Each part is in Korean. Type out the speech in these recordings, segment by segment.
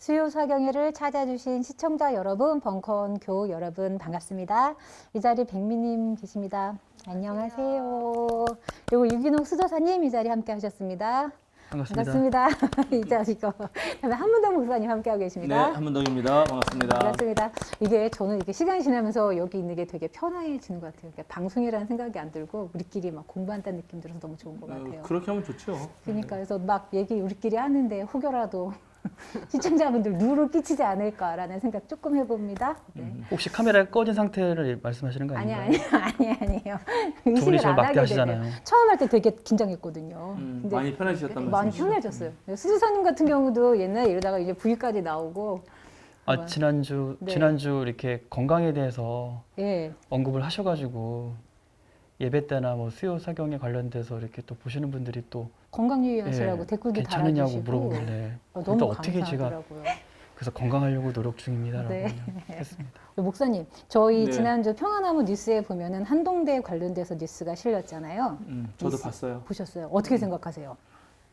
수요사경회를 찾아주신 시청자 여러분, 벙커원 교우 여러분 반갑습니다. 이 자리 백미님 계십니다. 안녕하세요. 그리고 유기농 수도사님 이 자리에 함께 하셨습니다. 반갑습니다. 이 자리고 그다음에 한문동 목사님 함께하고 네, 계십니다. 한문동입니다. 반갑습니다. 반갑습니다. 이게 저는 이게 시간이 지나면서 여기 있는 게 되게 편해지는 것 같아요. 그러니까 방송이라는 생각이 안 들고 우리끼리 막 공부한다는 느낌 들어서 너무 좋은 것 같아요. 그렇게 하면 좋죠. 그러니까 그래서 막 얘기 우리끼리 하는데 혹여라도 시청자분들 누를 끼치지 않을까라는 생각 조금 해봅니다. 네. 혹시 카메라 꺼진 상태를 말씀하시는 거 아닌가요? 아니에요. 두 분이 의식을 저를 안 하게 막대하시잖아요. 되네요. 처음 할 때 되게 긴장했거든요. 근데 많이 편해지셨단 많이 말씀이시죠? 편해졌어요. 수수사님 같은 경우도 옛날에 이러다가 이제 V까지 나오고. 아, 지난주 네. 이렇게 건강에 대해서 예. 언급을 하셔가지고 예배 때나 뭐 수요 사경에 관련돼서 이렇게 또 보시는 분들이 또 건강 유의하시라고 예, 댓글도 괜찮으냐고 달아주시고. 물어보길래 너무 일단 어떻게 제가 감사하더라고요. 그래서 건강하려고 노력 중입니다라고 네. 했습니다. 목사님, 저희 네. 지난주 평화나무 뉴스에 보면은 한동대 관련돼서 뉴스가 실렸잖아요. 저도 뉴스 봤어요. 보셨어요? 어떻게 생각하세요?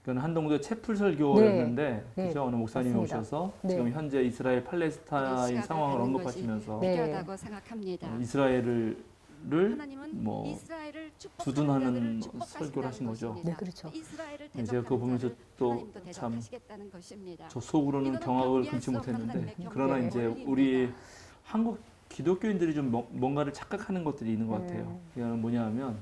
그건 한동대 채플 설교였는데 네. 그죠? 어느 목사님이 맞습니다. 오셔서 네. 지금 현재 이스라엘 팔레스타인 상황을 언급하시면서 네. 필요하다고 생각합니다. 이스라엘을 하나님은 뭐 이스라엘을 두둔하는 축복하신다는 설교를 하신 거죠. 것입니다. 네, 그렇죠. 이스라엘을 네, 제가 그거 보면서 또 하나님도 참 대접하시겠다는 것입니다. 저 속으로는 이거는 경악을 경비할 금치 수 없는 못했는데 하나님의 그러나 경고의 이제 원리입니다. 우리 한국 기독교인들이 좀 뭔가를 착각하는 것들이 있는 것 같아요. 이거는 뭐냐 하면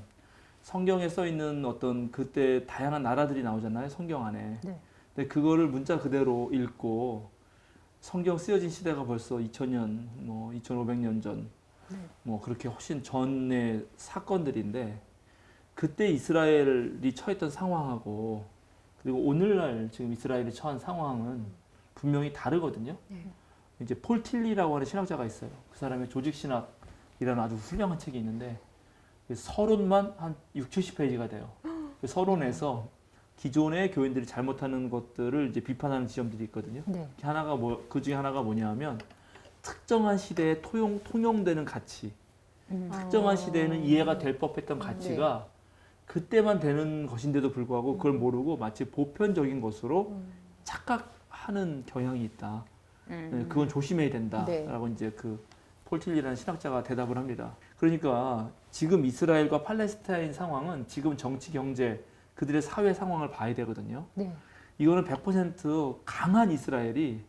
성경에 써 있는 어떤 그때 다양한 나라들이 나오잖아요. 성경 안에. 네. 근데 그거를 문자 그대로 읽고 성경 쓰여진 시대가 벌써 2000년, 뭐 2500년 전, 네. 뭐 그렇게 훨씬 전의 사건들인데 그때 이스라엘이 처했던 상황하고 그리고 오늘날 지금 이스라엘이 처한 상황은 분명히 다르거든요. 네. 이제 폴 틸리라고 하는 신학자가 있어요. 그 사람의 조직신학이라는 아주 훌륭한 책이 있는데 서론만 한 6, 70페이지가 돼요. 그 서론에서 기존의 교인들이 잘못하는 것들을 이제 비판하는 지점들이 있거든요. 네. 그 중에 하나가 뭐냐면 특정한 시대에 통용되는 가치, 특정한 시대에는 이해가 될 법했던 가치가 그때만 되는 것인데도 불구하고 그걸 모르고 마치 보편적인 것으로 착각하는 경향이 있다. 네, 그건 조심해야 된다라고 이제 그 폴틸리라는 신학자가 대답을 합니다. 그러니까 지금 이스라엘과 팔레스타인 상황은 지금 정치, 경제, 그들의 사회 상황을 봐야 되거든요. 네. 이거는 100% 강한 이스라엘이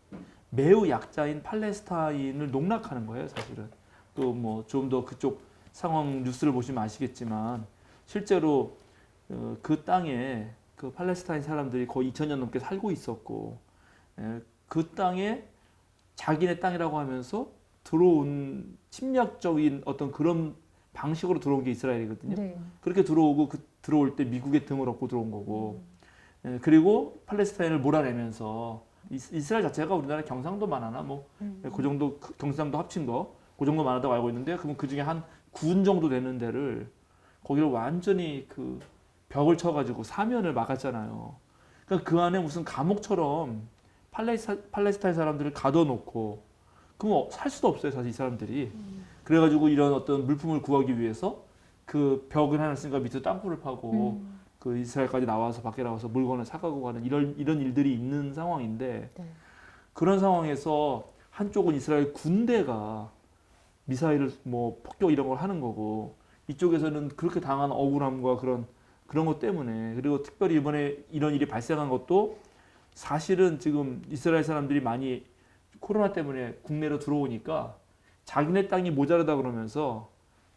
매우 약자인 팔레스타인을 농락하는 거예요, 사실은. 또 뭐 좀 더 그쪽 상황 뉴스를 보시면 아시겠지만 실제로 그 땅에 그 팔레스타인 사람들이 거의 2000년 넘게 살고 있었고 그 땅에 자기네 땅이라고 하면서 들어온 침략적인 어떤 그런 방식으로 들어온 게 이스라엘이거든요. 네. 그렇게 들어오고 들어올 때 미국의 등을 얻고 들어온 거고 그리고 팔레스타인을 몰아내면서 이스라엘 자체가 우리나라 경상도만 하나 뭐 그 정도 경상도 합친 거 그 정도만 하다고 알고 있는데 그러면 그 중에 한 군 정도 되는 데를 거기를 완전히 그 벽을 쳐가지고 사면을 막았잖아요. 그러니까 그 안에 무슨 감옥처럼 팔레스타인 사람들을 가둬놓고 그럼 살 수도 없어요, 사실 이 사람들이. 그래가지고 이런 어떤 물품을 구하기 위해서 그 벽을 하나 쓰니까 밑에 땅굴을 파고 그 이스라엘까지 나와서 밖에 나와서 물건을 사가고 가는 이런 일들이 있는 상황인데 네. 그런 상황에서 한쪽은 이스라엘 군대가 미사일을 뭐 폭격 이런 걸 하는 거고 이쪽에서는 그렇게 당한 억울함과 그런 것 때문에 그리고 특별히 이번에 이런 일이 발생한 것도 사실은 지금 이스라엘 사람들이 많이 코로나 때문에 국내로 들어오니까 자기네 땅이 모자르다 그러면서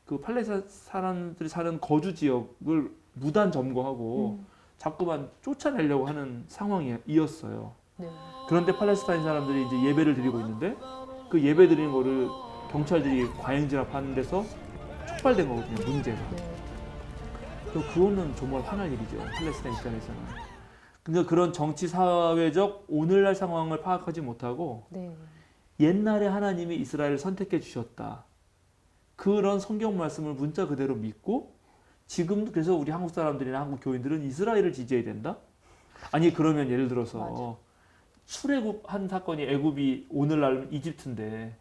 그 팔레스타인 사람들이 사는 거주 지역을 무단 점거하고 자꾸만 쫓아내려고 하는 상황이었어요. 네. 그런데 팔레스타인 사람들이 이제 예배를 드리고 있는데 그 예배 드리는 거를 경찰들이 과잉 진압하는 데서 촉발된 거거든요, 문제가. 네. 그거는 정말 화날 일이죠, 팔레스타인 입장에서는. 그러니까 그런 정치 사회적 오늘날 상황을 파악하지 못하고 네. 옛날에 하나님이 이스라엘을 선택해 주셨다. 그런 성경 말씀을 문자 그대로 믿고 지금도 그래서 우리 한국 사람들이나 한국 교인들은 이스라엘을 지지해야 된다? 아니 그러면 예를 들어서 출애굽한 사건이 애굽이 오늘날 이집트인데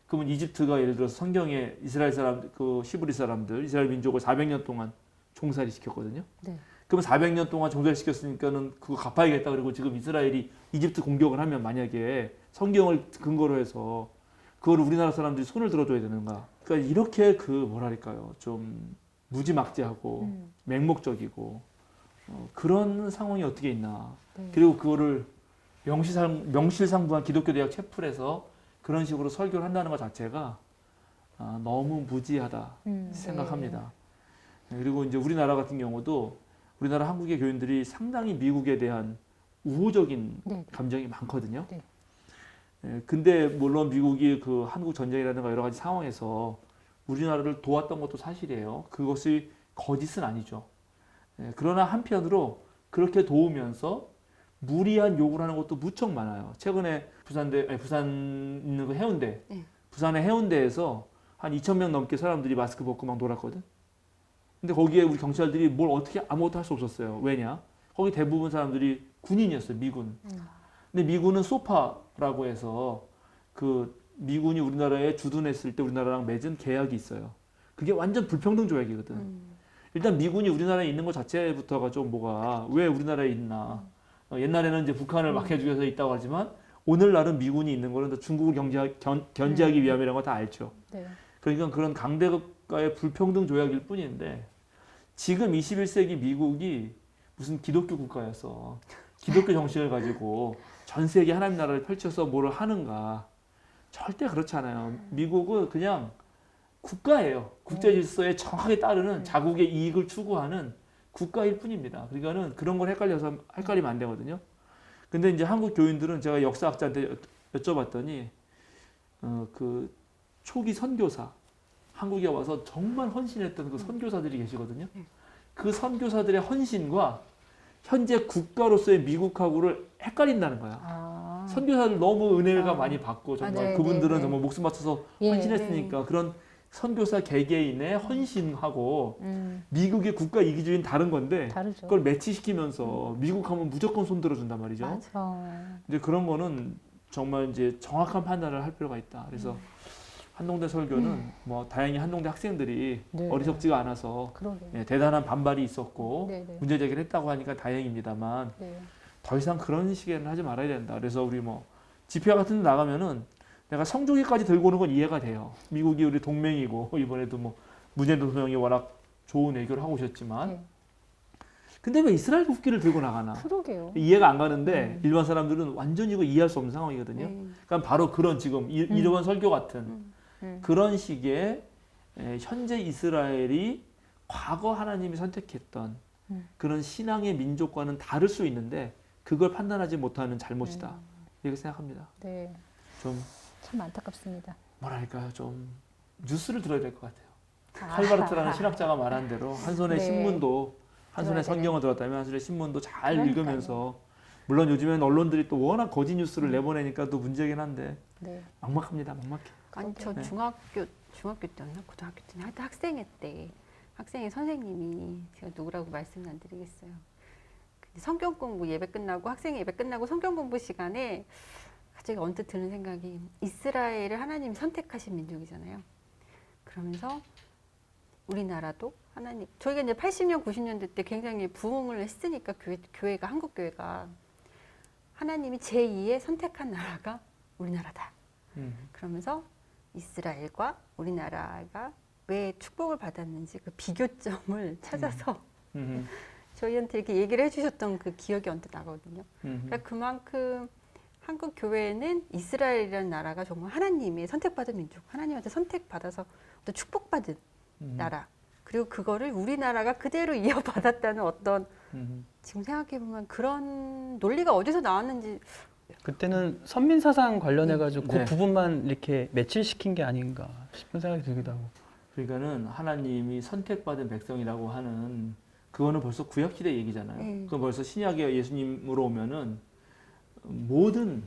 그러면 이집트가 예를 들어서 성경에 이스라엘 사람 그 히브리 사람들 이스라엘 민족을 400년 동안 종살이 시켰거든요. 네. 그럼 400년 동안 종살이 시켰으니까는 그거 갚아야겠다. 그리고 지금 이스라엘이 이집트 공격을 하면 만약에 성경을 근거로 해서 그걸 우리나라 사람들이 손을 들어줘야 되는가? 그러니까 이렇게 그 뭐랄까요 좀 무지막지하고 맹목적이고 그런 상황이 어떻게 있나. 네. 그리고 그거를 명실상부한 기독교 대학 채플에서 그런 식으로 설교를 한다는 것 자체가 너무 무지하다 생각합니다. 그리고 이제 우리나라 같은 경우도 우리나라 한국의 교인들이 상당히 미국에 대한 우호적인 네. 감정이 많거든요. 네. 근데 물론 미국이 그 한국 전쟁이라든가 여러 가지 상황에서 우리나라를 도왔던 것도 사실이에요. 그것이 거짓은 아니죠. 그러나 한편으로 그렇게 도우면서 무리한 욕을 하는 것도 무척 많아요. 최근에 부산 있는 그 해운대, 네. 부산의 해운대에서 한 2,000명 넘게 사람들이 마스크 벗고 막 놀았거든. 근데 거기에 우리 경찰들이 뭘 어떻게 아무것도 할 수 없었어요. 왜냐? 거기 대부분 사람들이 군인이었어요. 미군. 근데 미군은 소파라고 해서 그 미군이 우리나라에 주둔했을 때 우리나라랑 맺은 계약이 있어요. 그게 완전 불평등 조약이거든. 일단 미군이 우리나라에 있는 것 자체부터가 좀 뭐가 왜 우리나라에 있나. 옛날에는 이제 북한을 막해주기 위해서 있다고 하지만 오늘날은 미군이 있는 거는 다 중국을 견제하기 위함이라는 거 다 알죠. 네. 그러니까 그런 강대국가의 불평등 조약일 뿐인데 지금 21세기 미국이 무슨 기독교 국가여서 기독교 정신을 가지고 전 세계 하나님 나라를 펼쳐서 뭐를 하는가. 절대 그렇지 않아요. 미국은 그냥 국가예요. 국제 질서에 정확하게 따르는 자국의 이익을 추구하는 국가일 뿐입니다. 그러니까는 그런 걸 헷갈리면 안 되거든요. 근데 이제 한국 교인들은 제가 역사학자한테 여쭤봤더니 그 초기 선교사 한국에 와서 정말 헌신했던 그 선교사들이 계시거든요. 그 선교사들의 헌신과 현재 국가로서의 미국하고를 헷갈린다는 거야. 선교사들 너무 은혜가 많이 받고 정말 네, 그분들은 네, 정말 목숨 바쳐서 예, 헌신했으니까 그런 선교사 개개인의 헌신하고 미국의 국가 이기주의는 다른 건데 다르죠. 그걸 매치시키면서 미국 하면 무조건 손 들어준단 말이죠. 맞아. 이제 그런 거는 정말 이제 정확한 판단을 할 필요가 있다. 그래서 한동대 설교는 뭐 다행히 한동대 학생들이 네. 어리석지가 않아서 그러게. 대단한 반발이 있었고 네, 네. 문제 제기를 했다고 하니까 다행입니다만 네. 더 이상 그런 식에는 하지 말아야 된다. 그래서 우리 뭐 집회 같은 데 나가면은 내가 성조기까지 들고 오는 건 이해가 돼요. 미국이 우리 동맹이고 이번에도 뭐 문재인 대통령이 워낙 좋은 외교를 하고 오셨지만 네. 근데 왜 이스라엘 국기를 들고 나가나? 그러게요. 이해가 안 가는데 일반 사람들은 완전히 이거 이해할 수 없는 상황이거든요. 그러니까 바로 그런 지금 이러한 설교 같은 그런 식의 현재 이스라엘이 과거 하나님이 선택했던 그런 신앙의 민족과는 다를 수 있는데 그걸 판단하지 못하는 잘못이다. 이렇게 생각합니다. 네. 좀 참 안타깝습니다. 뭐랄까요, 좀 뉴스를 들어야 될 것 같아요. 칼바르트라는 신학자가 말한 대로 한 손에 네. 신문도 한 손에 들어야 성경을 들었다면 한 손에 신문도 잘 그러니까요. 읽으면서 물론 요즘엔 언론들이 또 워낙 거짓 뉴스를 내보내니까 또 문제긴 한데 네. 막막합니다. 막막해. 아니 저 네. 중학교 때였나 고등학교 때나 하여튼 학생회 때 학생회 선생님이 제가 누구라고 말씀은 안 드리겠어요. 근데 성경 공부 예배 끝나고 학생 예배 끝나고 성경 공부 시간에 갑자기 언뜻 드는 생각이 이스라엘을 하나님이 선택하신 민족이잖아요. 그러면서 우리나라도 하나님 저희가 이제 80년 90년대 때 굉장히 부흥을 했으니까 교회가 한국 교회가 하나님이 제2의 선택한 나라가 우리나라다. 그러면서 이스라엘과 우리나라가 왜 축복을 받았는지 그 비교점을 찾아서 저희한테 이렇게 얘기를 해주셨던 그 기억이 언뜻 나거든요. 그러니까 그만큼 한국 교회는 이스라엘이라는 나라가 정말 하나님의 선택받은 민족, 하나님한테 선택받아서 어떤 축복받은 나라. 그리고 그거를 우리나라가 그대로 이어받았다는 어떤 지금 생각해보면 그런 논리가 어디서 나왔는지 그때는 선민사상 관련해가지고 네. 그 부분만 이렇게 매칠시킨 게 아닌가 싶은 생각이 들기도 하고. 그러니까는 하나님이 선택받은 백성이라고 하는 그거는 벌써 구약시대 얘기잖아요. 그건 벌써 신약의 예수님으로 오면은 모든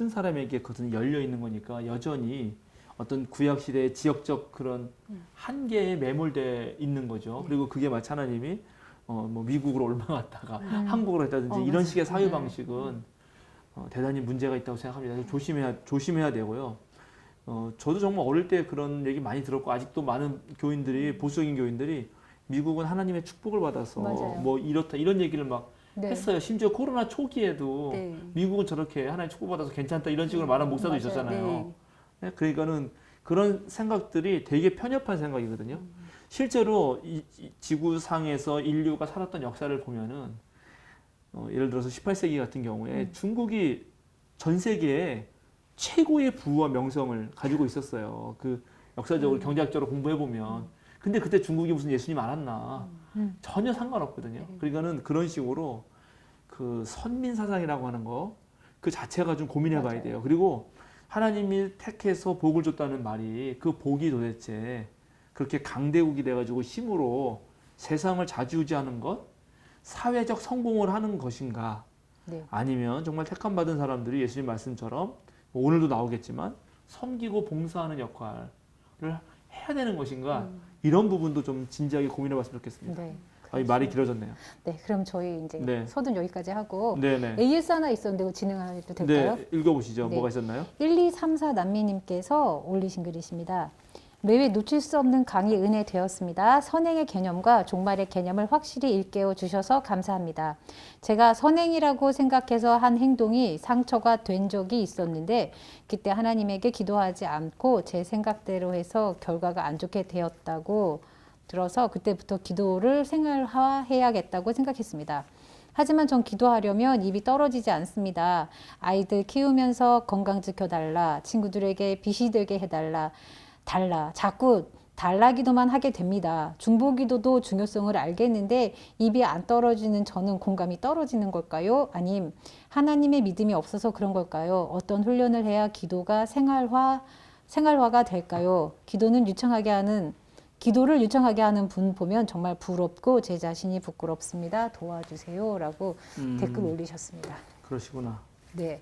사람에게 그것은 열려 있는 거니까 여전히 어떤 구약시대의 지역적 그런 한계에 매몰돼 있는 거죠. 그리고 그게 마치 하나님이 뭐 미국으로 올라갔다가 한국으로 했다든지 이런 맞아요. 식의 사유 방식은 대단히 문제가 있다고 생각합니다. 조심해야 되고요. 저도 정말 어릴 때 그런 얘기 많이 들었고 아직도 많은 교인들이 보수적인 교인들이 미국은 하나님의 축복을 받아서 맞아요. 뭐 이렇다 이런 얘기를 막 네. 했어요. 심지어 코로나 초기에도 네. 미국은 저렇게 하나님 축복받아서 괜찮다 이런 식으로 말한 목사도 맞아요. 있었잖아요. 네. 그러니까는 그런 생각들이 되게 편협한 생각이거든요. 실제로 이 지구상에서 인류가 살았던 역사를 보면은 예를 들어서 18세기 같은 경우에 중국이 전 세계에 최고의 부와 명성을 가지고 있었어요. 그 역사적으로 경제학적으로 공부해 보면. 근데 그때 중국이 무슨 예수님 알았나? 전혀 상관없거든요. 그러니까는 그런 식으로 그 선민 사상이라고 하는 거 그 자체가 좀 고민해 봐야 맞아요. 돼요. 그리고 하나님이 택해서 복을 줬다는 말이 그 복이 도대체 그렇게 강대국이 돼가지고 힘으로 세상을 좌지우지하는 것, 사회적 성공을 하는 것인가? 네. 아니면 정말 택함 받은 사람들이 예수님 말씀처럼 뭐 오늘도 나오겠지만 섬기고 봉사하는 역할을 해야 되는 것인가? 이런 부분도 좀 진지하게 고민해 봤으면 좋겠습니다. 네. 이 말이 길어졌네요. 네, 그럼 저희 이제 네. 서둔 여기까지 하고 네네. AS 하나 있었는데 이거 진행해도 될까요? 네, 읽어보시죠. 네. 뭐가 있었나요? 1234 남미님께서 올리신 글이십니다. 매회 놓칠 수 없는 강의 은혜 되었습니다. 선행의 개념과 종말의 개념을 확실히 일깨워 주셔서 감사합니다. 제가 선행이라고 생각해서 한 행동이 상처가 된 적이 있었는데 그때 하나님에게 기도하지 않고 제 생각대로 해서 결과가 안 좋게 되었다고 들어서 그때부터 기도를 생활화해야겠다고 생각했습니다. 하지만 전 기도하려면 입이 떨어지지 않습니다. 아이들 키우면서 건강 지켜달라, 친구들에게 빛이 되게 해달라, 자꾸 달라 기도만 하게 됩니다. 중보 기도도 중요성을 알겠는데 입이 안 떨어지는 저는 공감이 떨어지는 걸까요? 아님 하나님의 믿음이 없어서 그런 걸까요? 어떤 훈련을 해야 기도가 생활화가 될까요? 기도를 유창하게 하는 분 보면 정말 부럽고 제 자신이 부끄럽습니다. 도와주세요. 라고 댓글 올리셨습니다. 그러시구나. 네.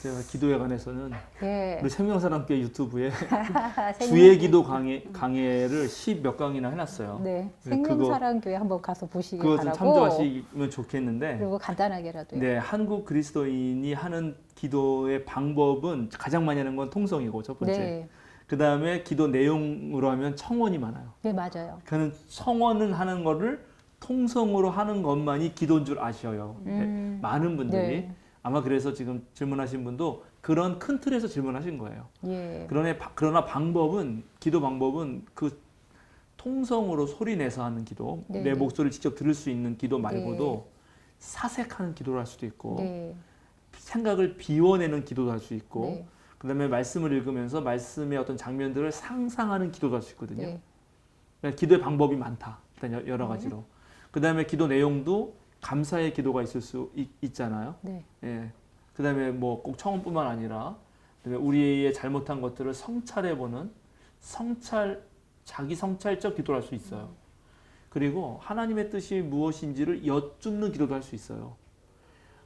제가 기도에 관해서는 예. 우리 생명사랑교회 유튜브에 생명- 주의 기도 강해를 10몇 강이나 해놨어요. 네. 그거- 생명사랑교회 한번 가서 보시기 그거 좀 바라고. 참조하시면 좋겠는데, 그리고 간단하게라도요. 네, 한국 그리스도인이 하는 기도의 방법은 가장 많이 하는 건 통성이고 첫 번째. 네. 그 다음에 기도 내용으로 하면 청원이 많아요. 네, 맞아요. 그는 청원을 하는 거를 통성으로 하는 것만이 기도인 줄 아셔요. 많은 분들이. 네. 아마 그래서 지금 질문하신 분도 그런 큰 틀에서 질문하신 거예요. 예. 그러나 기도 방법은 그 통성으로 소리 내서 하는 기도, 네, 내 네. 목소리를 직접 들을 수 있는 기도 말고도 사색하는 기도를 할 수도 있고, 네. 생각을 비워내는 기도도 할 수 있고, 네. 그 다음에 말씀을 읽으면서 말씀의 어떤 장면들을 상상하는 기도도 할 수 있거든요. 네. 그러니까 기도의 방법이 많다. 일단 여러 가지로. 그 다음에 기도 내용도 감사의 기도가 있을 수 있잖아요. 네. 예. 그 다음에 뭐 꼭 청원뿐만 아니라 그다음에 우리의 잘못한 것들을 성찰해보는 자기 성찰적 기도를 할 수 있어요. 그리고 하나님의 뜻이 무엇인지를 여쭙는 기도도 할 수 있어요.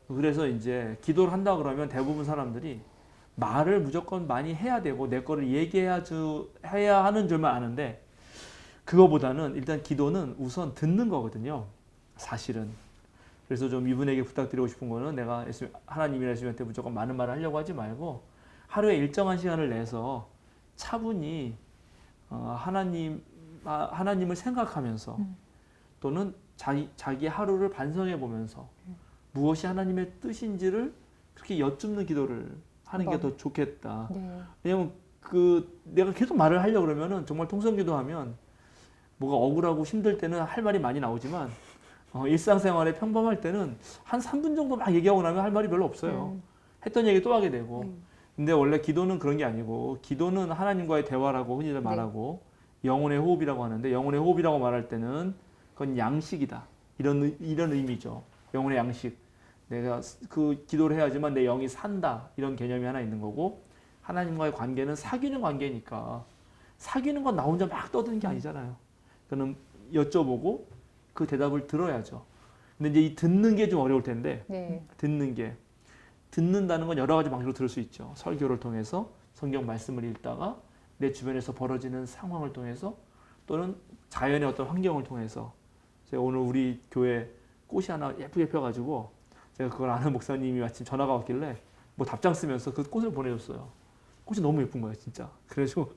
그래서 이제 기도를 한다 그러면 대부분 사람들이 말을 무조건 많이 해야 되고 내 거를 얘기해야 하는 줄만 아는데 그거보다는 일단 기도는 우선 듣는 거거든요. 사실은. 그래서 좀 이분에게 부탁드리고 싶은 거는 내가 하나님이나 예수님한테 무조건 많은 말을 하려고 하지 말고 하루에 일정한 시간을 내서 차분히 하나님을 생각하면서 또는 자기 하루를 반성해 보면서 무엇이 하나님의 뜻인지를 그렇게 여쭙는 기도를 하는 게 더 좋겠다. 네. 왜냐면 내가 계속 말을 하려고 그러면은 정말 통성기도하면 뭐가 억울하고 힘들 때는 할 말이 많이 나오지만 일상생활에 평범할 때는 한 3분 정도 막 얘기하고 나면 할 말이 별로 없어요. 했던 얘기 또 하게 되고. 근데 원래 기도는 그런 게 아니고 기도는 하나님과의 대화라고 흔히들 말하고 영혼의 호흡이라고 하는데 영혼의 호흡이라고 말할 때는 그건 양식이다. 이런 의미죠. 영혼의 양식. 내가 그 기도를 해야지만 내 영이 산다. 이런 개념이 하나 있는 거고 하나님과의 관계는 사귀는 관계니까 사귀는 건 나 혼자 막 떠드는 게 아니잖아요. 그는 여쭤보고 그 대답을 들어야죠. 근데 이제 이 듣는 게 좀 어려울 텐데 네. 듣는다는 건 여러 가지 방식으로 들을 수 있죠. 설교를 통해서 성경 말씀을 읽다가 내 주변에서 벌어지는 상황을 통해서 또는 자연의 어떤 환경을 통해서 제가 오늘 우리 교회 꽃이 하나 예쁘게 펴가지고 제가 그걸 아는 목사님이 마침 전화가 왔길래 뭐 답장 쓰면서 그 꽃을 보내줬어요. 꽃이 너무 예쁜 거예요, 진짜. 그래가지고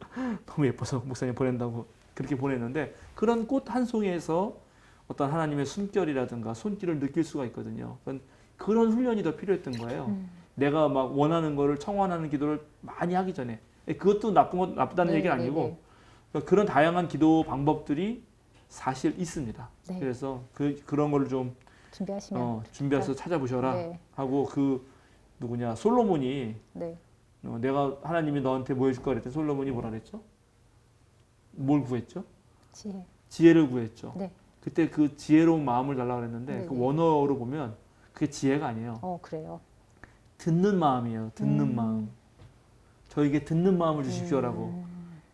너무 예뻐서 목사님 보낸다고 그렇게 보냈는데 그런 꽃 한 송이에서 어떤 하나님의 숨결이라든가 손길을 느낄 수가 있거든요. 그런 훈련이 더 필요했던 거예요. 내가 막 원하는 거를 청원하는 기도를 많이 하기 전에 그것도 나쁘다는 네, 얘기는 네, 아니고 네. 그러니까 그런 다양한 기도 방법들이 사실 있습니다. 네. 그래서 그런 거를 좀 준비하시면 준비해서 찾아보셔라 네. 하고 그 누구냐 솔로몬이 네. 내가 하나님이 너한테 뭐 해줄 거라 그랬더니 솔로몬이 뭐라 그랬죠? 뭘 구했죠? 지혜. 지혜를 구했죠. 네. 그때 그 지혜로운 마음을 달라고 그랬는데 네, 그 네. 원어로 보면 그게 지혜가 아니에요. 그래요. 듣는 마음이에요. 듣는 마음. 저에게 듣는 마음을 주십시오라고.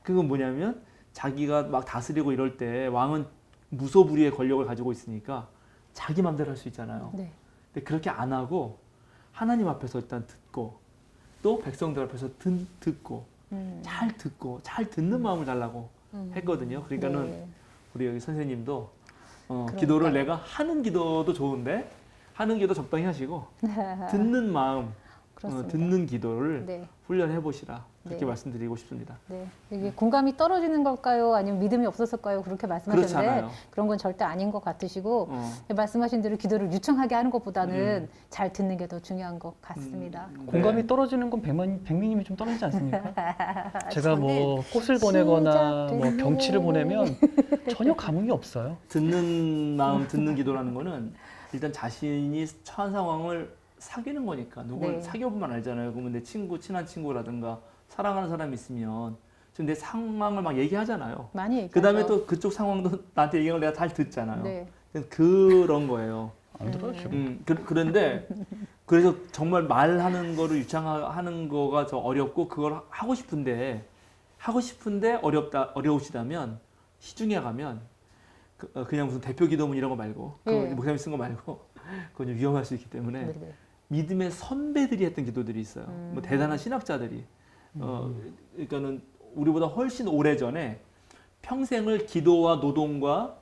그건 뭐냐면 자기가 막 다스리고 이럴 때 왕은 무소불위의 권력을 가지고 있으니까 자기 마음대로 할 수 있잖아요. 네. 근데 그렇게 안 하고 하나님 앞에서 일단 듣고 또 백성들 앞에서 듣고 잘 듣고 잘 듣는 마음을 달라고 했거든요. 그러니까는 네. 우리 여기 선생님도 그러니까요. 기도를 내가 하는 기도도 좋은데 하는 기도 적당히 하시고 듣는 마음, 그렇습니다. 듣는 기도를 네. 훈련해 보시라 그렇게 네. 말씀드리고 싶습니다. 네. 이게 공감이 떨어지는 걸까요? 아니면 믿음이 없었을까요? 그렇게 그렇지 말씀하셨는데 않아요. 그런 건 절대 아닌 것 같으시고 어. 말씀하신 대로 기도를 유창하게 하는 것보다는 잘 듣는 게 더 중요한 것 같습니다. 공감이 네. 떨어지는 건 백미님이 좀 떨어지지 않습니까? 제가 뭐 저는 꽃을 보내거나 뭐 시작됐네. 병치를 보내면 전혀 감흥이 없어요. 듣는 마음, 듣는 기도라는 거는 일단 자신이 처한 상황을 사귀는 거니까 누굴 네. 사귀어보면 알잖아요. 그러면 내 친구, 친한 친구라든가 사랑하는 사람이 있으면 지금 내 상황을 막 얘기하잖아요. 많이 얘기하죠. 그 다음에 또 그쪽 상황도 나한테 얘기하는 걸 내가 잘 듣잖아요. 네. 그런 거예요. 안 들어요, 지금. 그런데 그래서 정말 말하는 거를 유창하는 거가 더 어렵고 그걸 하고 싶은데 어려우시다면 시중에 가면 그냥 무슨 대표 기도문 이런 거 말고 그 네. 목사님 쓴 거 말고 그건 좀 위험할 수 있기 때문에 네, 네. 믿음의 선배들이 했던 기도들이 있어요. 뭐 대단한 신학자들이 그러니까는 우리보다 훨씬 오래 전에 평생을 기도와 노동과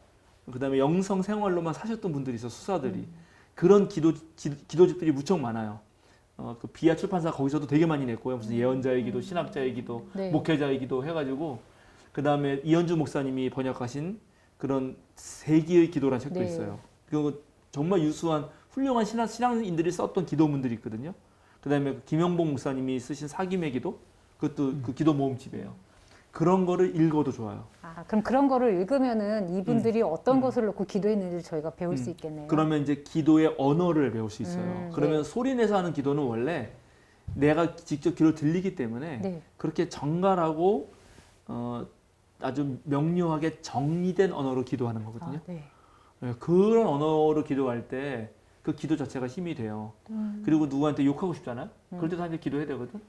그다음에 영성 생활로만 사셨던 분들이 있어 수사들이 그런 기도집들이 무척 많아요. 그 비아 출판사 거기서도 되게 많이 냈고요. 무슨 예언자의 기도, 신학자의 기도, 네. 목회자의 기도 해가지고 그 다음에 이현주 목사님이 번역하신 그런 세기의 기도라는 책도 네. 있어요. 그 정말 유수한 훌륭한 신앙인들이 썼던 기도문들이 있거든요. 그 다음에 김영복 목사님이 쓰신 사김의 기도 그것도 그 기도 모음집이에요. 그런 거를 읽어도 좋아요. 아, 그럼 그런 거를 읽으면은 이분들이 어떤 것을 놓고 기도했는지 저희가 배울 수 있겠네요. 그러면 이제 기도의 언어를 배울 수 있어요. 그러면 네. 소리 내서 하는 기도는 원래 내가 직접 귀로 들리기 때문에 네. 그렇게 정갈하고 아주 명료하게 정리된 언어로 기도하는 거거든요. 아, 네. 네, 그런 언어로 기도할 때 그 기도 자체가 힘이 돼요. 그리고 누구한테 욕하고 싶잖아요. 그럴 때도 한테 기도해야 되거든.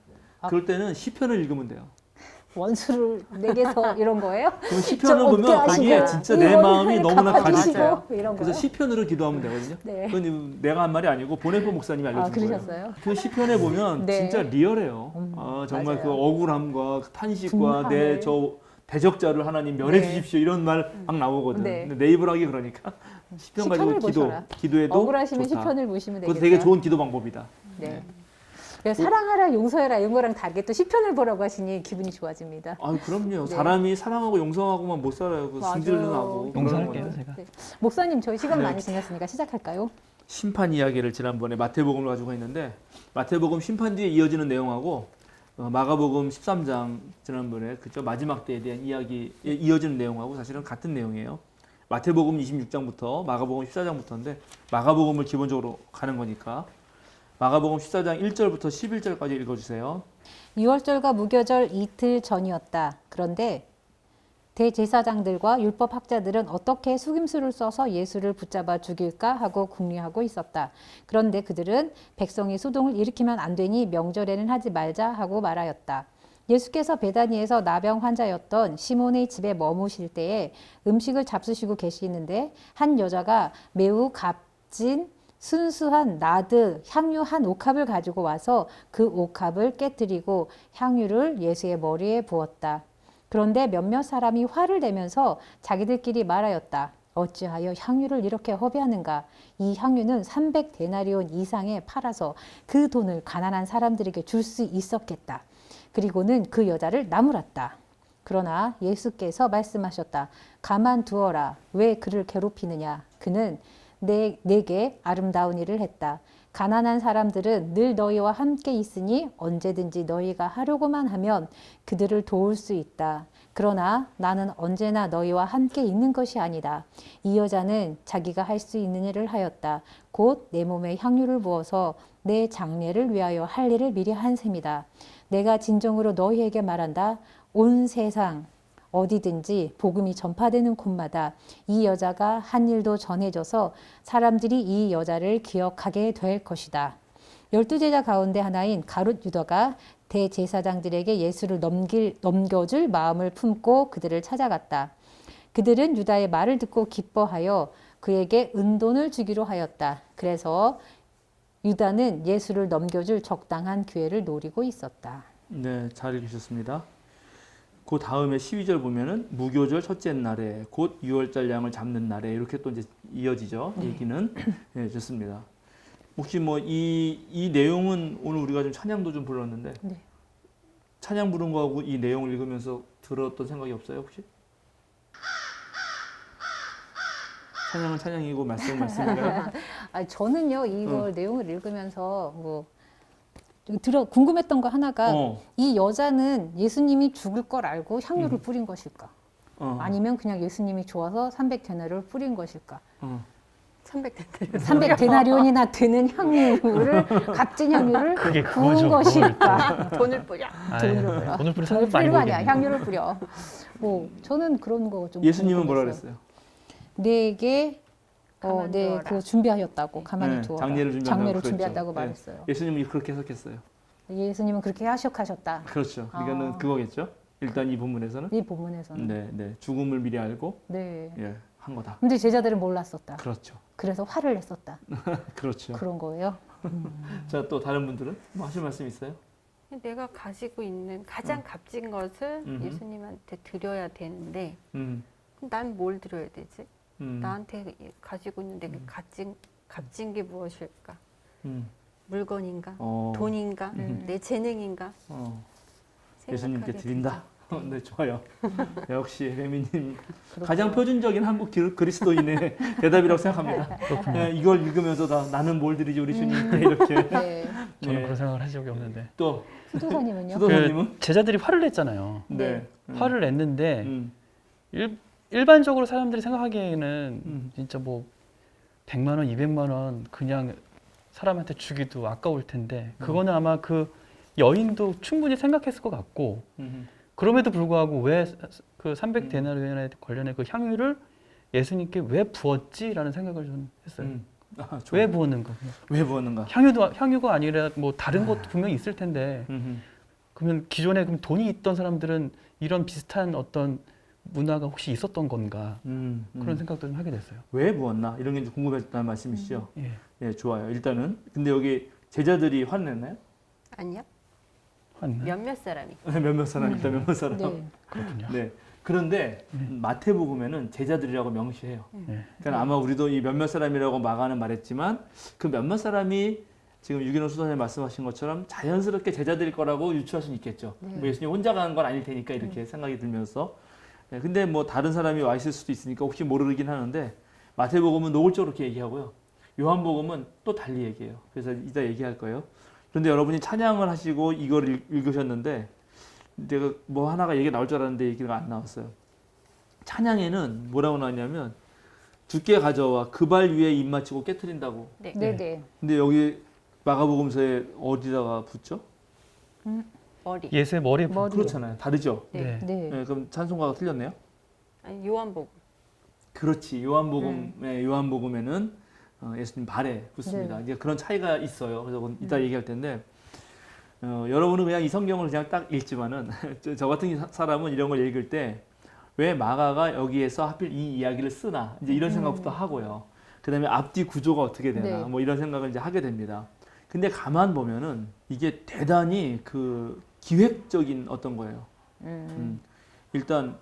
아. 그럴 때는 시편을 읽으면 돼요. 원수를 내게서 이런 거예요? 그럼 시편을 보면 없게 거기에 하시고, 진짜 이 내 원수를 마음이 너무나 갚아주시고, 가득해요. 이런 그래서 거요? 시편으로 기도하면 되거든요. 네. 그건 내가 한 말이 아니고 보네포 목사님이 알려준 거예요. 그러셨어요? 그 시편에 보면 네. 진짜 리얼해요. 정말 맞아요. 그 억울함과 그 탄식과 분함을. 내 저 대적자를 하나님 면해 네. 주십시오 이런 말 막 나오거든. 네. 근데 내 입으로 하기 그러니까 시편 가지고 시편을 보셔라. 기도해도 억울하시면 좋다. 시편을 보시면 그것도 되겠죠. 되게 좋은 기도 방법이다. 네. 그래서 사랑하라, 용서해라 이런 거랑 다르게 또 시편을 보라고 하시니 기분이 좋아집니다. 아, 그럼요. 네. 사람이 사랑하고 용서하고만 못 살아요. 그 맞아. 승질도 나고. 용서할게요, 그러는 거는. 제가. 네. 목사님 저희 시간 네. 많이 지났으니까 시작할까요? 심판 이야기를 지난번에 마태복음을 가지고 했는데 마태복음 심판 뒤에 이어지는 내용하고 마가복음 13장 지난번에 그죠 마지막 때에 대한 이야기에 이어지는 내용하고 사실은 같은 내용이에요. 마태복음 26장부터 마가복음 14장부터인데 마가복음을 기본적으로 가는 거니까 마가복음 14장 1절부터 11절까지 읽어주세요. 6월절과 무교절 이틀 전이었다. 그런데 대제사장들과 율법학자들은 어떻게 속임수를 써서 예수를 붙잡아 죽일까 하고 궁리하고 있었다. 그런데 그들은 백성이 소동을 일으키면 안 되니 명절에는 하지 말자 하고 말하였다. 예수께서 베다니에서 나병 환자였던 시몬의 집에 머무실 때에 음식을 잡수시고 계시는데 한 여자가 매우 값진 순수한 나드 향유 한 옥합을 가지고 와서 그 옥합을 깨뜨리고 향유를 예수의 머리에 부었다. 그런데 몇몇 사람이 화를 내면서 자기들끼리 말하였다. 어찌하여 향유를 이렇게 허비하는가? 이 향유는 300데나리온 이상에 팔아서 그 돈을 가난한 사람들에게 줄 수 있었겠다. 그리고는 그 여자를 나무랐다. 그러나 예수께서 말씀하셨다. 가만두어라. 왜 그를 괴롭히느냐? 그는 내게 아름다운 일을 했다. 가난한 사람들은 늘 너희와 함께 있으니 언제든지 너희가 하려고만 하면 그들을 도울 수 있다. 그러나 나는 언제나 너희와 함께 있는 것이 아니다. 이 여자는 자기가 할 수 있는 일을 하였다. 곧 내 몸에 향유를 부어서 내 장례를 위하여 할 일을 미리 한 셈이다. 내가 진정으로 너희에게 말한다. 온 세상 어디든지 복음이 전파되는 곳마다 이 여자가 한 일도 전해져서 사람들이 이 여자를 기억하게 될 것이다. 12제자 가운데 하나인 가룟 유다가 대제사장들에게 예수를 넘겨줄 마음을 품고 그들을 찾아갔다. 그들은 유다의 말을 듣고 기뻐하여 그에게 은돈을 주기로 하였다. 그래서 유다는 예수를 넘겨줄 적당한 기회를 노리고 있었다. 네, 잘 읽으셨습니다. 그 다음에 12절 보면은 무교절 첫째 날에 곧 6월절 양을 잡는 날에 이렇게 또 이제 이어지죠. 얘기는 네, 좋습니다. 혹시 뭐 이 내용은 오늘 우리가 좀 찬양도 좀 불렀는데 네. 찬양 부른 거하고 이 내용을 읽으면서 들었던 생각이 없어요 혹시? 찬양은 찬양이고 말씀은 말씀인가요? 저는요 이걸 내용을 읽으면서 뭐 궁금했던 거 하나가 이 여자는 예수님이 죽을 걸 알고 향유를 뿌린 것일까? 아니면 그냥 예수님이 좋아서 300데나리온을 뿌린 것일까? 300데나리온. 300데나리온이나 되는 향유를 값진 향유를 그게 부은 그거죠. 것일까? 돈을 뿌려. 돈을 뿌려. 돈을 뿌려 돈을 사는 거 뿌리는 거 아니야. 아니고 향유를 뿌려. 뭐 저는 그런 거 좀. 예수님은 뭐라 궁금했어요. 그랬어요? 내게 가만두어라. 그 준비하였다고 가만히 네, 두어라. 장례를 준비한다고 장례를 그랬죠. 준비한다고 네. 말했어요. 예수님이 그렇게 해석했어요. 예수님은 그렇게 하셨다. 그렇죠. 그러니까는 그거겠죠. 일단 이 본문에서는 이 본문에서는. 네, 죽음을 미리 알고 네. 한 거다. 근데 제자들은 몰랐었다. 그렇죠. 그래서 화를 냈었다. 그렇죠. 그런 거예요. 자, 또 다른 분들은 뭐 하실 말씀 있어요? 내가 가지고 있는 가장 값진 것을 음흠. 예수님한테 드려야 되는데 음, 난 뭘 드려야 되지? 음, 나한테 가지고 있는 내게 값진 게 무엇일까? 음. 물건인가? 어, 돈인가? 내 재능인가? 예수님께 생각하게 드린다. 네, 좋아요. 역시 레미님 그렇구나. 가장 표준적인 한국 그리스도인의 대답이라고 생각합니다. 네, 이걸 읽으면서 나는 뭘 드리지 우리 주님께 이렇게. 네. 저는 네. 그런 생각을 한 적이 없는데. 또 수도사님은요? 수도사님은 그 제자들이 화를 냈잖아요. 네. 화를 냈는데 음, 일반적으로 사람들이 생각하기에는 음. 진짜 뭐 100만 원, 200만 원 그냥 사람한테 주기도 아까울 텐데 그거는 아마 그 여인도 충분히 생각했을 것 같고 그럼에도 불구하고 왜 그 300데나리온에 관련해 그 향유를 예수님께 왜 부었지라는 생각을 좀 했어요. 아, 왜 부었는가? 왜 부었는가? 향유가 아니라 뭐 다른 것도 분명히 있을 텐데 음흠. 그러면 기존에 그럼 돈이 있던 사람들은 이런 비슷한 어떤 문화가 혹시 있었던 건가 그런 생각도 좀 하게 됐어요. 왜 부었나 이런 게 이제 궁금했다는 말씀이시죠? 예. 예, 좋아요. 일단은 근데 여기 제자들이 화냈나요? 아니요. 맞나? 몇몇 사람이. 몇몇 사람 일단 몇몇 사람. 네. 그렇군요. 네. 그런데 마태복음에는 제자들이라고 명시해요. 네. 그러니까 아마 우리도 이 몇몇 사람이라고 마가는 말했지만 그 몇몇 사람이 지금 유기농 수사님 말씀하신 것처럼 자연스럽게 제자들일 거라고 유추할 수는 있겠죠. 네. 뭐 예수님 혼자 가는 건 아닐 테니까 이렇게 생각이 들면서. 네, 근데 뭐 다른 사람이 와 있을 수도 있으니까 혹시 모르긴 하는데 마태복음은 노골적으로 그렇게 얘기하고요. 요한복음은 또 달리 얘기해요. 그래서 이따 얘기할 거예요. 그런데 여러분이 찬양을 하시고 이걸 읽으셨는데 내가 뭐 하나가 얘기 나올 줄 알았는데 얘기가 안 나왔어요. 찬양에는 뭐라고 나왔냐면 두께 가져와 그 발 위에 입 맞추고 깨트린다고. 네. 네. 근데 여기 마가복음서에 어디다가 붙죠? 머리. 예수의 머리에 부... 머리. 그렇잖아요. 다르죠? 네. 네. 네. 네, 그럼 찬송가가 틀렸네요? 아니, 요한복음. 그렇지. 요한복음에는 예수님 발에 붙습니다. 네. 이제 그런 차이가 있어요. 그래서 이따 얘기할 텐데 여러분은 그냥 이 성경을 그냥 딱 읽지만은 저 같은 사람은 이런 걸 읽을 때 왜 마가가 여기에서 하필 이 이야기를 쓰나 이제 이런 생각부터 하고요. 그다음에 앞뒤 구조가 어떻게 되나 네. 뭐 이런 생각을 이제 하게 됩니다. 근데 가만 보면은 이게 대단히 그 기획적인 어떤 거예요. 일단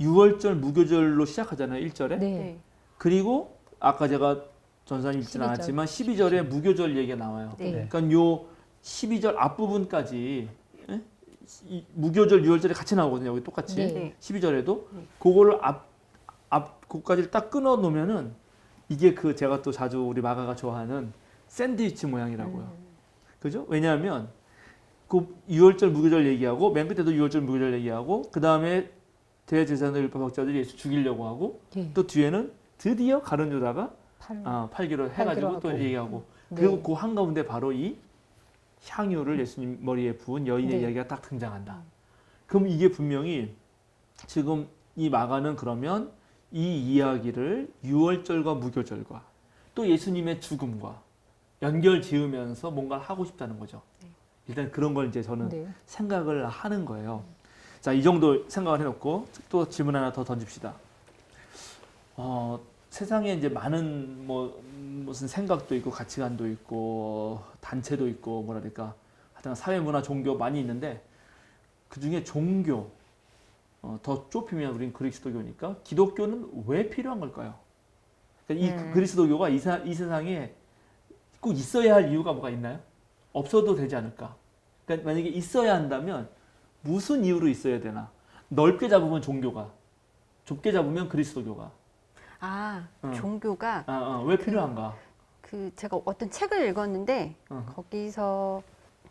6월절 무교절로 시작하잖아요. 1절에. 네. 네. 그리고 아까 제가 전사님 읽지는 12절. 않았지만 12절에 무교절 얘기가 나와요. 네. 네. 그러니까 요 12절 앞부분까지 예? 이 무교절 6월절에 같이 나오거든요. 여기 똑같이. 네. 12절에도 그거를 앞까지를 딱 끊어 놓으면은 이게 그 제가 또 자주 우리 마가가 좋아하는 샌드위치 모양이라고요. 그죠? 왜냐하면 그 6월절 무교절 얘기하고 맨 끝에도 6월절 무교절 얘기하고 그 다음에 대제사장들 율법학자들이 예수 죽이려고 하고 예. 또 뒤에는 드디어 가룟 유다가 팔기로 해가지고 또 하고. 얘기하고 네. 그리고 그 한가운데 바로 이 향유를 예수님 머리에 부은 여인의 네. 이야기가 딱 등장한다. 그럼 이게 분명히 지금 이 마가는 그러면 이 이야기를 유월절과 무교절과 또 예수님의 죽음과 연결 지으면서 뭔가를 하고 싶다는 거죠. 일단 그런 걸 이제 저는 네. 생각을 하는 거예요. 자, 이 정도 생각을 해놓고 또 질문 하나 더 던집시다. 세상에 이제 많은 무슨 생각도 있고 가치관도 있고 단체도 있고 뭐랄까 하여튼 사회 문화 종교 많이 있는데 그 중에 종교 더 좁히면 우린 그리스도교니까 기독교는 왜 필요한 걸까요? 그러니까 이 그리스도교가 이 세상에 꼭 있어야 할 이유가 뭐가 있나요? 없어도 되지 않을까? 그러니까 만약에 있어야 한다면 무슨 이유로 있어야 되나? 넓게 잡으면 종교가, 좁게 잡으면 그리스도교가. 종교가 왜 필요한가? 제가 어떤 책을 읽었는데 거기서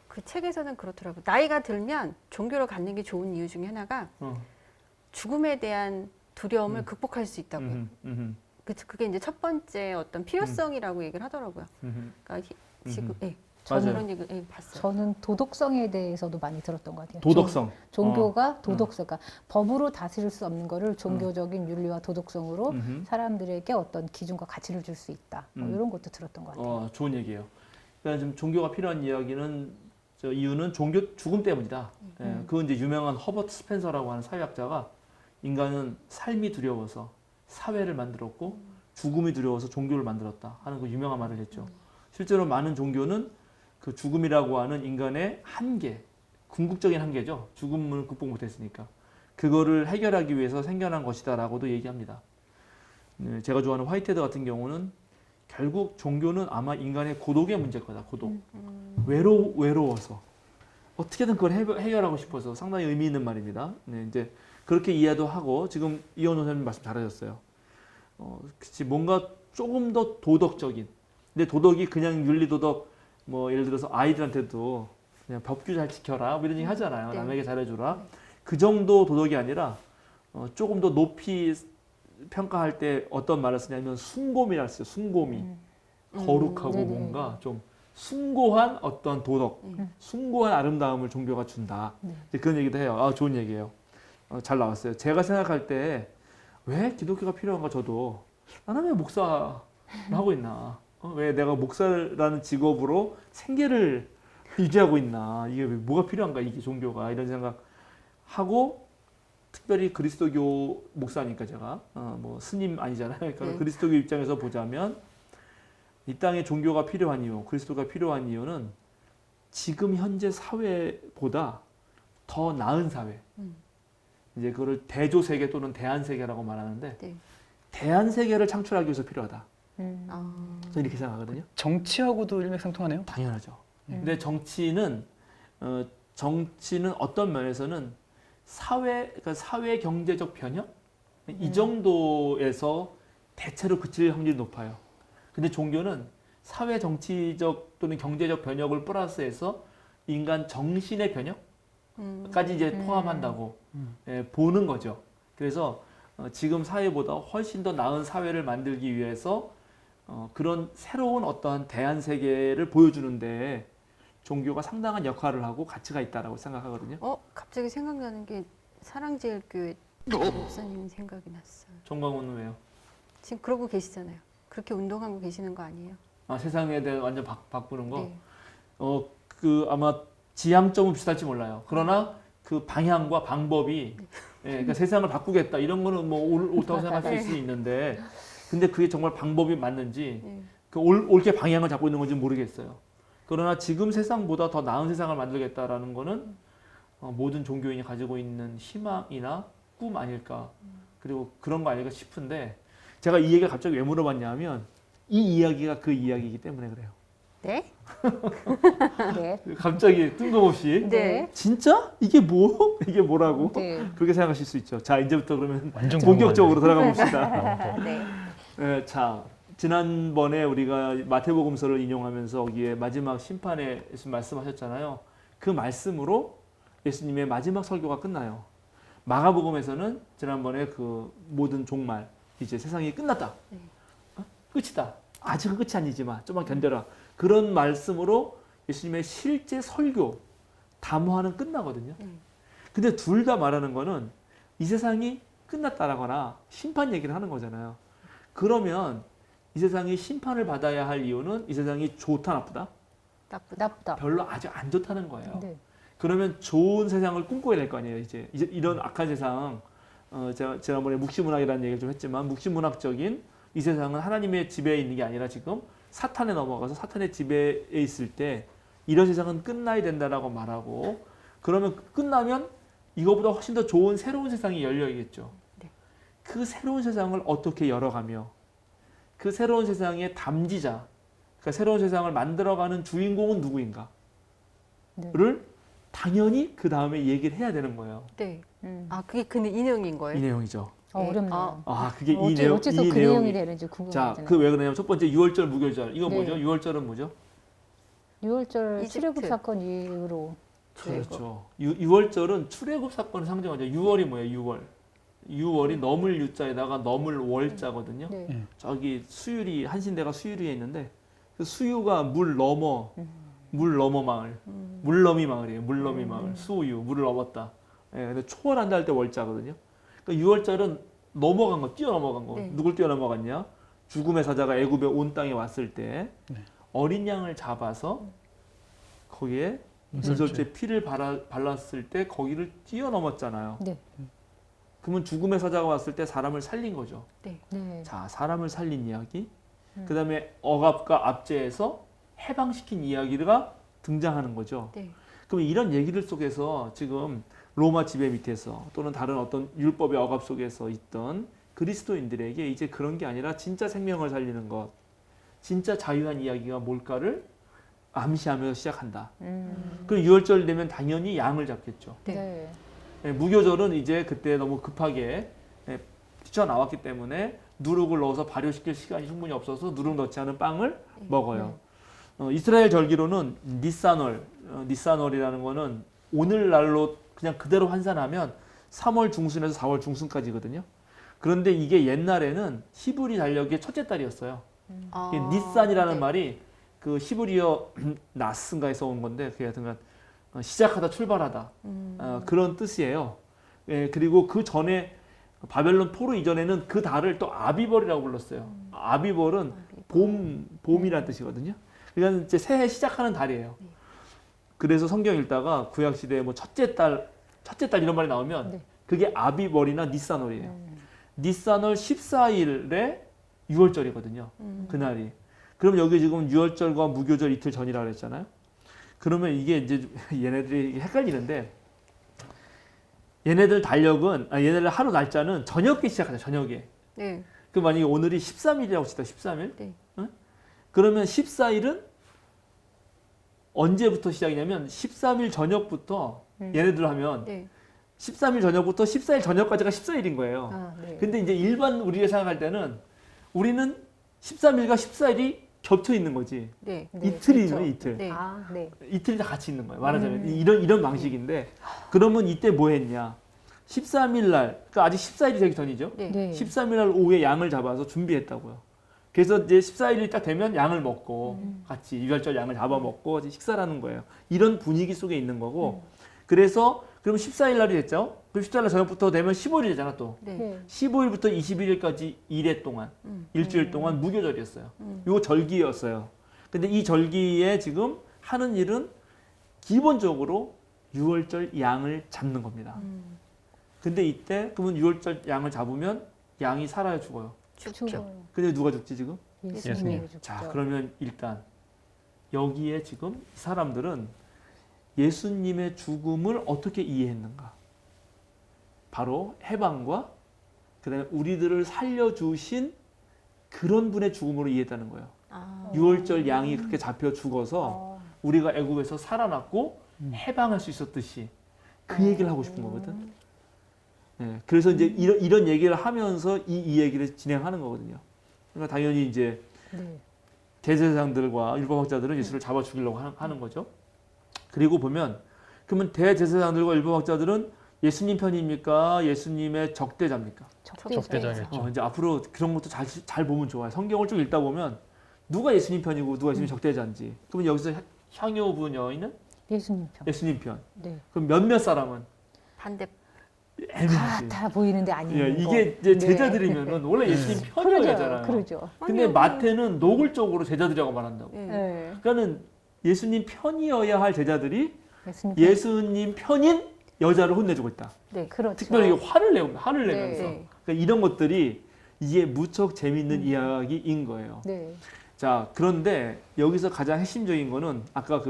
그 책에서는 그렇더라고요. 나이가 들면 종교를 갖는 게 좋은 이유 중에 하나가 죽음에 대한 두려움을 극복할 수 있다고요. 그게 이제 첫 번째 어떤 필요성이라고 얘기를 하더라고요. 그러니까 지금 저는 맞아요. 그런 얘기 봤어요. 저는 도덕성에 대해서도 많이 들었던 것 같아요. 도덕성. 종교가 도덕성, 그러니까 법으로 다스릴 수 없는 거를 종교적인 윤리와 도덕성으로 사람들에게 어떤 기준과 가치를 줄 수 있다. 이런 것도 들었던 것 같아요. 좋은 얘기예요. 그러니까 지금 종교가 필요한 이유는 종교 죽음 때문이다. 그건 이제 유명한 허버트 스펜서라고 하는 사회학자가 인간은 삶이 두려워서 사회를 만들었고 죽음이 두려워서 종교를 만들었다 하는 그 유명한 말을 했죠. 실제로 많은 종교는 그 죽음이라고 하는 인간의 한계, 궁극적인 한계죠. 죽음을 극복 못했으니까. 그거를 해결하기 위해서 생겨난 것이다라고도 얘기합니다. 제가 좋아하는 화이트헤드 같은 경우는 결국 종교는 아마 인간의 고독의 문제일 거다. 고독. 외로워서. 어떻게든 그걸 해결하고 싶어서 상당히 의미 있는 말입니다. 이제 그렇게 이해도 하고 지금 이현호 선생님 말씀 잘하셨어요. 그치, 뭔가 조금 더 도덕적인. 근데 도덕이 그냥 윤리도덕 예를 들어서 아이들한테도 그냥 법규 잘 지켜라 이런 얘기 하잖아요. 네. 남에게 잘해주라. 그 정도 도덕이 아니라 조금 더 높이 평가할 때 어떤 말을 쓰냐면 숭고미라고 써요. 숭고미. 거룩하고 네네. 뭔가 좀 숭고한 어떤 도덕, 숭고한 아름다움을 종교가 준다. 이제 그런 얘기도 해요. 좋은 얘기예요. 잘 나왔어요. 제가 생각할 때 왜 기독교가 필요한가 저도 나는 왜 목사 하고 있나? 왜 내가 목사라는 직업으로 생계를 유지하고 있나? 이게 뭐가 필요한가? 이게 종교가 이런 생각하고 특별히 그리스도교 목사니까 제가 스님 아니잖아요. 그러니까 그리스도교 입장에서 보자면 이 땅에 종교가 필요한 이유, 그리스도가 필요한 이유는 지금 현재 사회보다 더 나은 사회. 이제 그거를 대조세계 또는 대한세계라고 말하는데 대한세계를 창출하기 위해서 필요하다. 저는 이렇게 생각하거든요. 정치하고도 일맥상통하네요. 당연하죠. 근데 정치는 어떤 면에서는 그러니까 사회 경제적 변형 이 정도에서 대체로 그칠 확률이 높아요. 근데 종교는 사회 정치적 또는 경제적 변혁을 플러스해서 인간 정신의 변혁까지 이제 포함한다고 보는 거죠. 그래서 지금 사회보다 훨씬 더 나은 사회를 만들기 위해서 그런 새로운 어떠한 대안 세계를 보여주는데 종교가 상당한 역할을 하고 가치가 있다라고 생각하거든요. 갑자기 생각나는 게 사랑제일교회 목사님 생각이 났어요. 정광훈은 왜요? 지금 그러고 계시잖아요. 그렇게 운동하고 계시는 거 아니에요? 세상에 대해 완전 바꾸는 거. 네. 아마 지향점은 비슷할지 몰라요. 그러나 그 방향과 방법이 그러니까 세상을 바꾸겠다 이런 거는 옳다고 생각할 수 있는데 근데 그게 정말 방법이 맞는지 옳게 방향을 잡고 있는 건지 모르겠어요. 그러나 지금 세상보다 더 나은 세상을 만들겠다라는 거는 모든 종교인이 가지고 있는 희망이나 꿈 아닐까. 그리고 그런 거 아닐까 싶은데 제가 이 얘기를 갑자기 왜 물어봤냐면 이 이야기가 그 이야기이기 때문에 그래요. 네? 네. 갑자기 뜬금없이 네. 진짜? 이게 뭐라고? 네. 그렇게 생각하실 수 있죠. 자, 이제부터 그러면 완전 본격적으로 궁금하네요. 들어가 봅시다. 네. 자, 지난번에 우리가 마태복음서를 인용하면서 거기에 마지막 심판에 예수님 말씀하셨잖아요. 그 말씀으로 예수님의 마지막 설교가 끝나요. 마가복음에서는 지난번에 그 모든 종말 이제 세상이 끝났다. 네. 끝이다. 아직은 끝이 아니지만 좀만 견뎌라. 그런 말씀으로 예수님의 실제 설교 담화는 끝나거든요. 근데 둘 다 말하는 거는 이 세상이 끝났다라거나 심판 얘기를 하는 거잖아요. 그러면 이 세상이 심판을 받아야 할 이유는 이 세상이 좋다 나쁘다? 나쁘다. 별로 아직 안 좋다는 거예요. 네. 그러면 좋은 세상을 꿈꿔야 될 거 아니에요. 이제 이런 악한 세상, 제가 지난번에 묵시문학이라는 얘기를 좀 했지만 묵시문학적인 이 세상은 하나님의 지배에 있는 게 아니라 지금 사탄에 넘어가서 사탄의 지배에 있을 때 이런 세상은 끝나야 된다라고 말하고 그러면 끝나면 이거보다 훨씬 더 좋은 새로운 세상이 열려야겠죠. 네. 그 새로운 세상을 어떻게 열어가며 그 새로운 세상의 담지자, 그러니까 새로운 세상을 만들어가는 주인공은 누구인가? 네. 를 당연히 그 다음에 얘기를 해야 되는 거예요. 네. 음. 아 그게 그 이 내용인 거예요? 이 내용이죠. 어렵네요. 그게 이 내용, 어째서 이 그 내용이. 내용이 되는지 자, 궁금하잖아요. 그 왜 그러냐면 첫 번째 6월절, 무교절. 이거 네. 뭐죠? 6월절은 뭐죠? 6월절 이집트. 출애굽 사건 이후로 그렇죠. 6월절은 출애굽 사건을 상징하죠. 6월이 뭐예요? 6월. 6월이 넘을 유자에다가 넘을 월자거든요. 네. 저기 수유리 한신대가 수유리에 있는데 그 수유가 물 넘어 마을 물넘이 마을이에요. 물넘이 마을 수유 물을 넘었다. 예, 근데 초월한다 할 때 월자거든요. 그러니까 6월절은 넘어간 거 뛰어넘어간 거. 네. 누굴 뛰어넘어갔냐? 죽음의 사자가 애굽에 온 땅에 왔을 때 네. 어린 양을 잡아서 거기에 은솔죄 피를 발랐을 때 거기를 뛰어넘었잖아요. 네. 그러면 죽음의 사자가 왔을 때 사람을 살린 거죠. 네. 네. 자, 사람을 살린 이야기. 그다음에 억압과 압제에서 해방시킨 이야기가 등장하는 거죠. 네. 그럼 이런 얘기들 속에서 지금 로마 지배 밑에서 또는 다른 어떤 율법의 억압 속에서 있던 그리스도인들에게 이제 그런 게 아니라 진짜 생명을 살리는 것, 진짜 자유한 이야기가 뭘까를 암시하면서 시작한다. 그리고 6월절 되면 당연히 양을 잡겠죠. 네. 네. 예, 무교절은 이제 그때 너무 급하게 뛰쳐나왔기 때문에 누룩을 넣어서 발효시킬 시간이 충분히 없어서 누룩 넣지 않은 빵을 먹어요. 이스라엘 절기로는 니산월이라는 거는 오늘날로 그냥 그대로 환산하면 3월 중순에서 4월 중순까지거든요. 그런데 이게 옛날에는 히브리 달력의 첫째 달이었어요. 아, 이게 니산이라는 네. 말이 그 히브리어 나스인가에서 온 건데 그게 하여튼간 시작하다 출발하다 그런 뜻이에요. 예, 그리고 그 전에 바벨론 포로 이전에는 그 달을 또 아비벌이라고 불렀어요. 아비벌은 봄이라는 뜻이거든요. 그러니까 이제 새해 시작하는 달이에요. 그래서 성경 읽다가 구약 시대에 뭐 첫째 달 이런 말이 나오면 네. 그게 아비벌이나 니산월이에요. 니산월 14일에 6월절이거든요. 그날이. 그럼 여기 지금 6월절과 무교절 이틀 전이라고 그랬잖아요. 그러면 이게 이제 얘네들이 헷갈리는데 얘네들 달력은 얘네들 하루 날짜는 저녁에 시작하죠. 저녁에. 네. 그 만약에 오늘이 13일이라고 치다 13일. 네. 응? 그러면 14일은 언제부터 시작이냐면 13일 저녁부터 얘네들 하면 네. 13일 저녁부터 14일 저녁까지가 14일인 거예요. 아, 네. 근데 이제 일반 우리가 생각할 때는 우리는 13일과 14일이 겹쳐 있는 거지. 네. 네, 이틀이 그렇죠. 있는 이틀. 네. 아, 네. 이틀이 다 같이 있는 거예요. 말하자면 이런 방식인데 그러면 이때 뭐 했냐? 13일 날, 그러니까 아직 14일이 되기 전이죠. 네. 네. 13일 날 오후에 양을 잡아서 준비했다고요. 그래서 이제 14일이 딱 되면 양을 먹고 같이 유월절 양을 잡아 먹고 식사를 하는 거예요. 이런 분위기 속에 있는 거고. 그래서 그럼 14일 날이 됐죠. 그럼 14일 날 저녁부터 되면 15일이 되잖아 또. 네. 네. 15일부터 21일까지 일해 동안 일주일 동안 무교절이었어요. 이거 절기였어요. 근데 이 절기에 지금 하는 일은 기본적으로 유월절 양을 잡는 겁니다. 근데 이때 그러면 유월절 양을 잡으면 양이 살아요, 죽어요? 죽죠. 근데 누가 죽지 지금? 예수님이 죽죠. 자, 그러면 일단 여기에 지금 이 사람들은 예수님의 죽음을 어떻게 이해했는가? 바로 해방과 그다음에 우리들을 살려주신 그런 분의 죽음으로 이해했다는 거예요. 아. 유월절 양이 그렇게 잡혀 죽어서 어, 우리가 애굽에서 살아났고 해방할 수 있었듯이 그 얘기를 하고 싶은 거거든. 네, 그래서 이제 이런 얘기를 하면서 이 얘기를 진행하는 거거든요. 그러니까 당연히 이제 네. 대제사장들과 율법학자들은 예수를 잡아 죽이려고 하는 거죠. 그리고 보면 그러면 대제사장들과 율법학자들은 예수님 편입니까? 예수님의 적대자입니까? 적대자겠죠. 이제 앞으로 그런 것도 잘 보면 좋아요. 성경을 쭉 읽다 보면 누가 예수님 편이고 누가 예수님 적대자인지. 그러면 여기서 향유부 여인은 예수님 편. 예수님 편. 네. 그럼 몇몇 사람은 반대. 애매하지. 다 보이는데 아닌 예, 거. 이게 이제 네. 제자들이면은 원래 예수님 편이었잖아요. 그러죠. 근데 아니요. 마태는 노골적으로 제자들이라고 말한다고. 예. 네. 그러니까는 예수님 편이어야 할 제자들이 예수님 편. 예수님 편인 여자를 혼내주고 있다. 네, 그렇죠. 특별히 이게 화를 내면서. 네. 그러니까 이런 것들이 이게 무척 재미있는 이야기인 거예요. 네. 자, 그런데 여기서 가장 핵심적인 거는 아까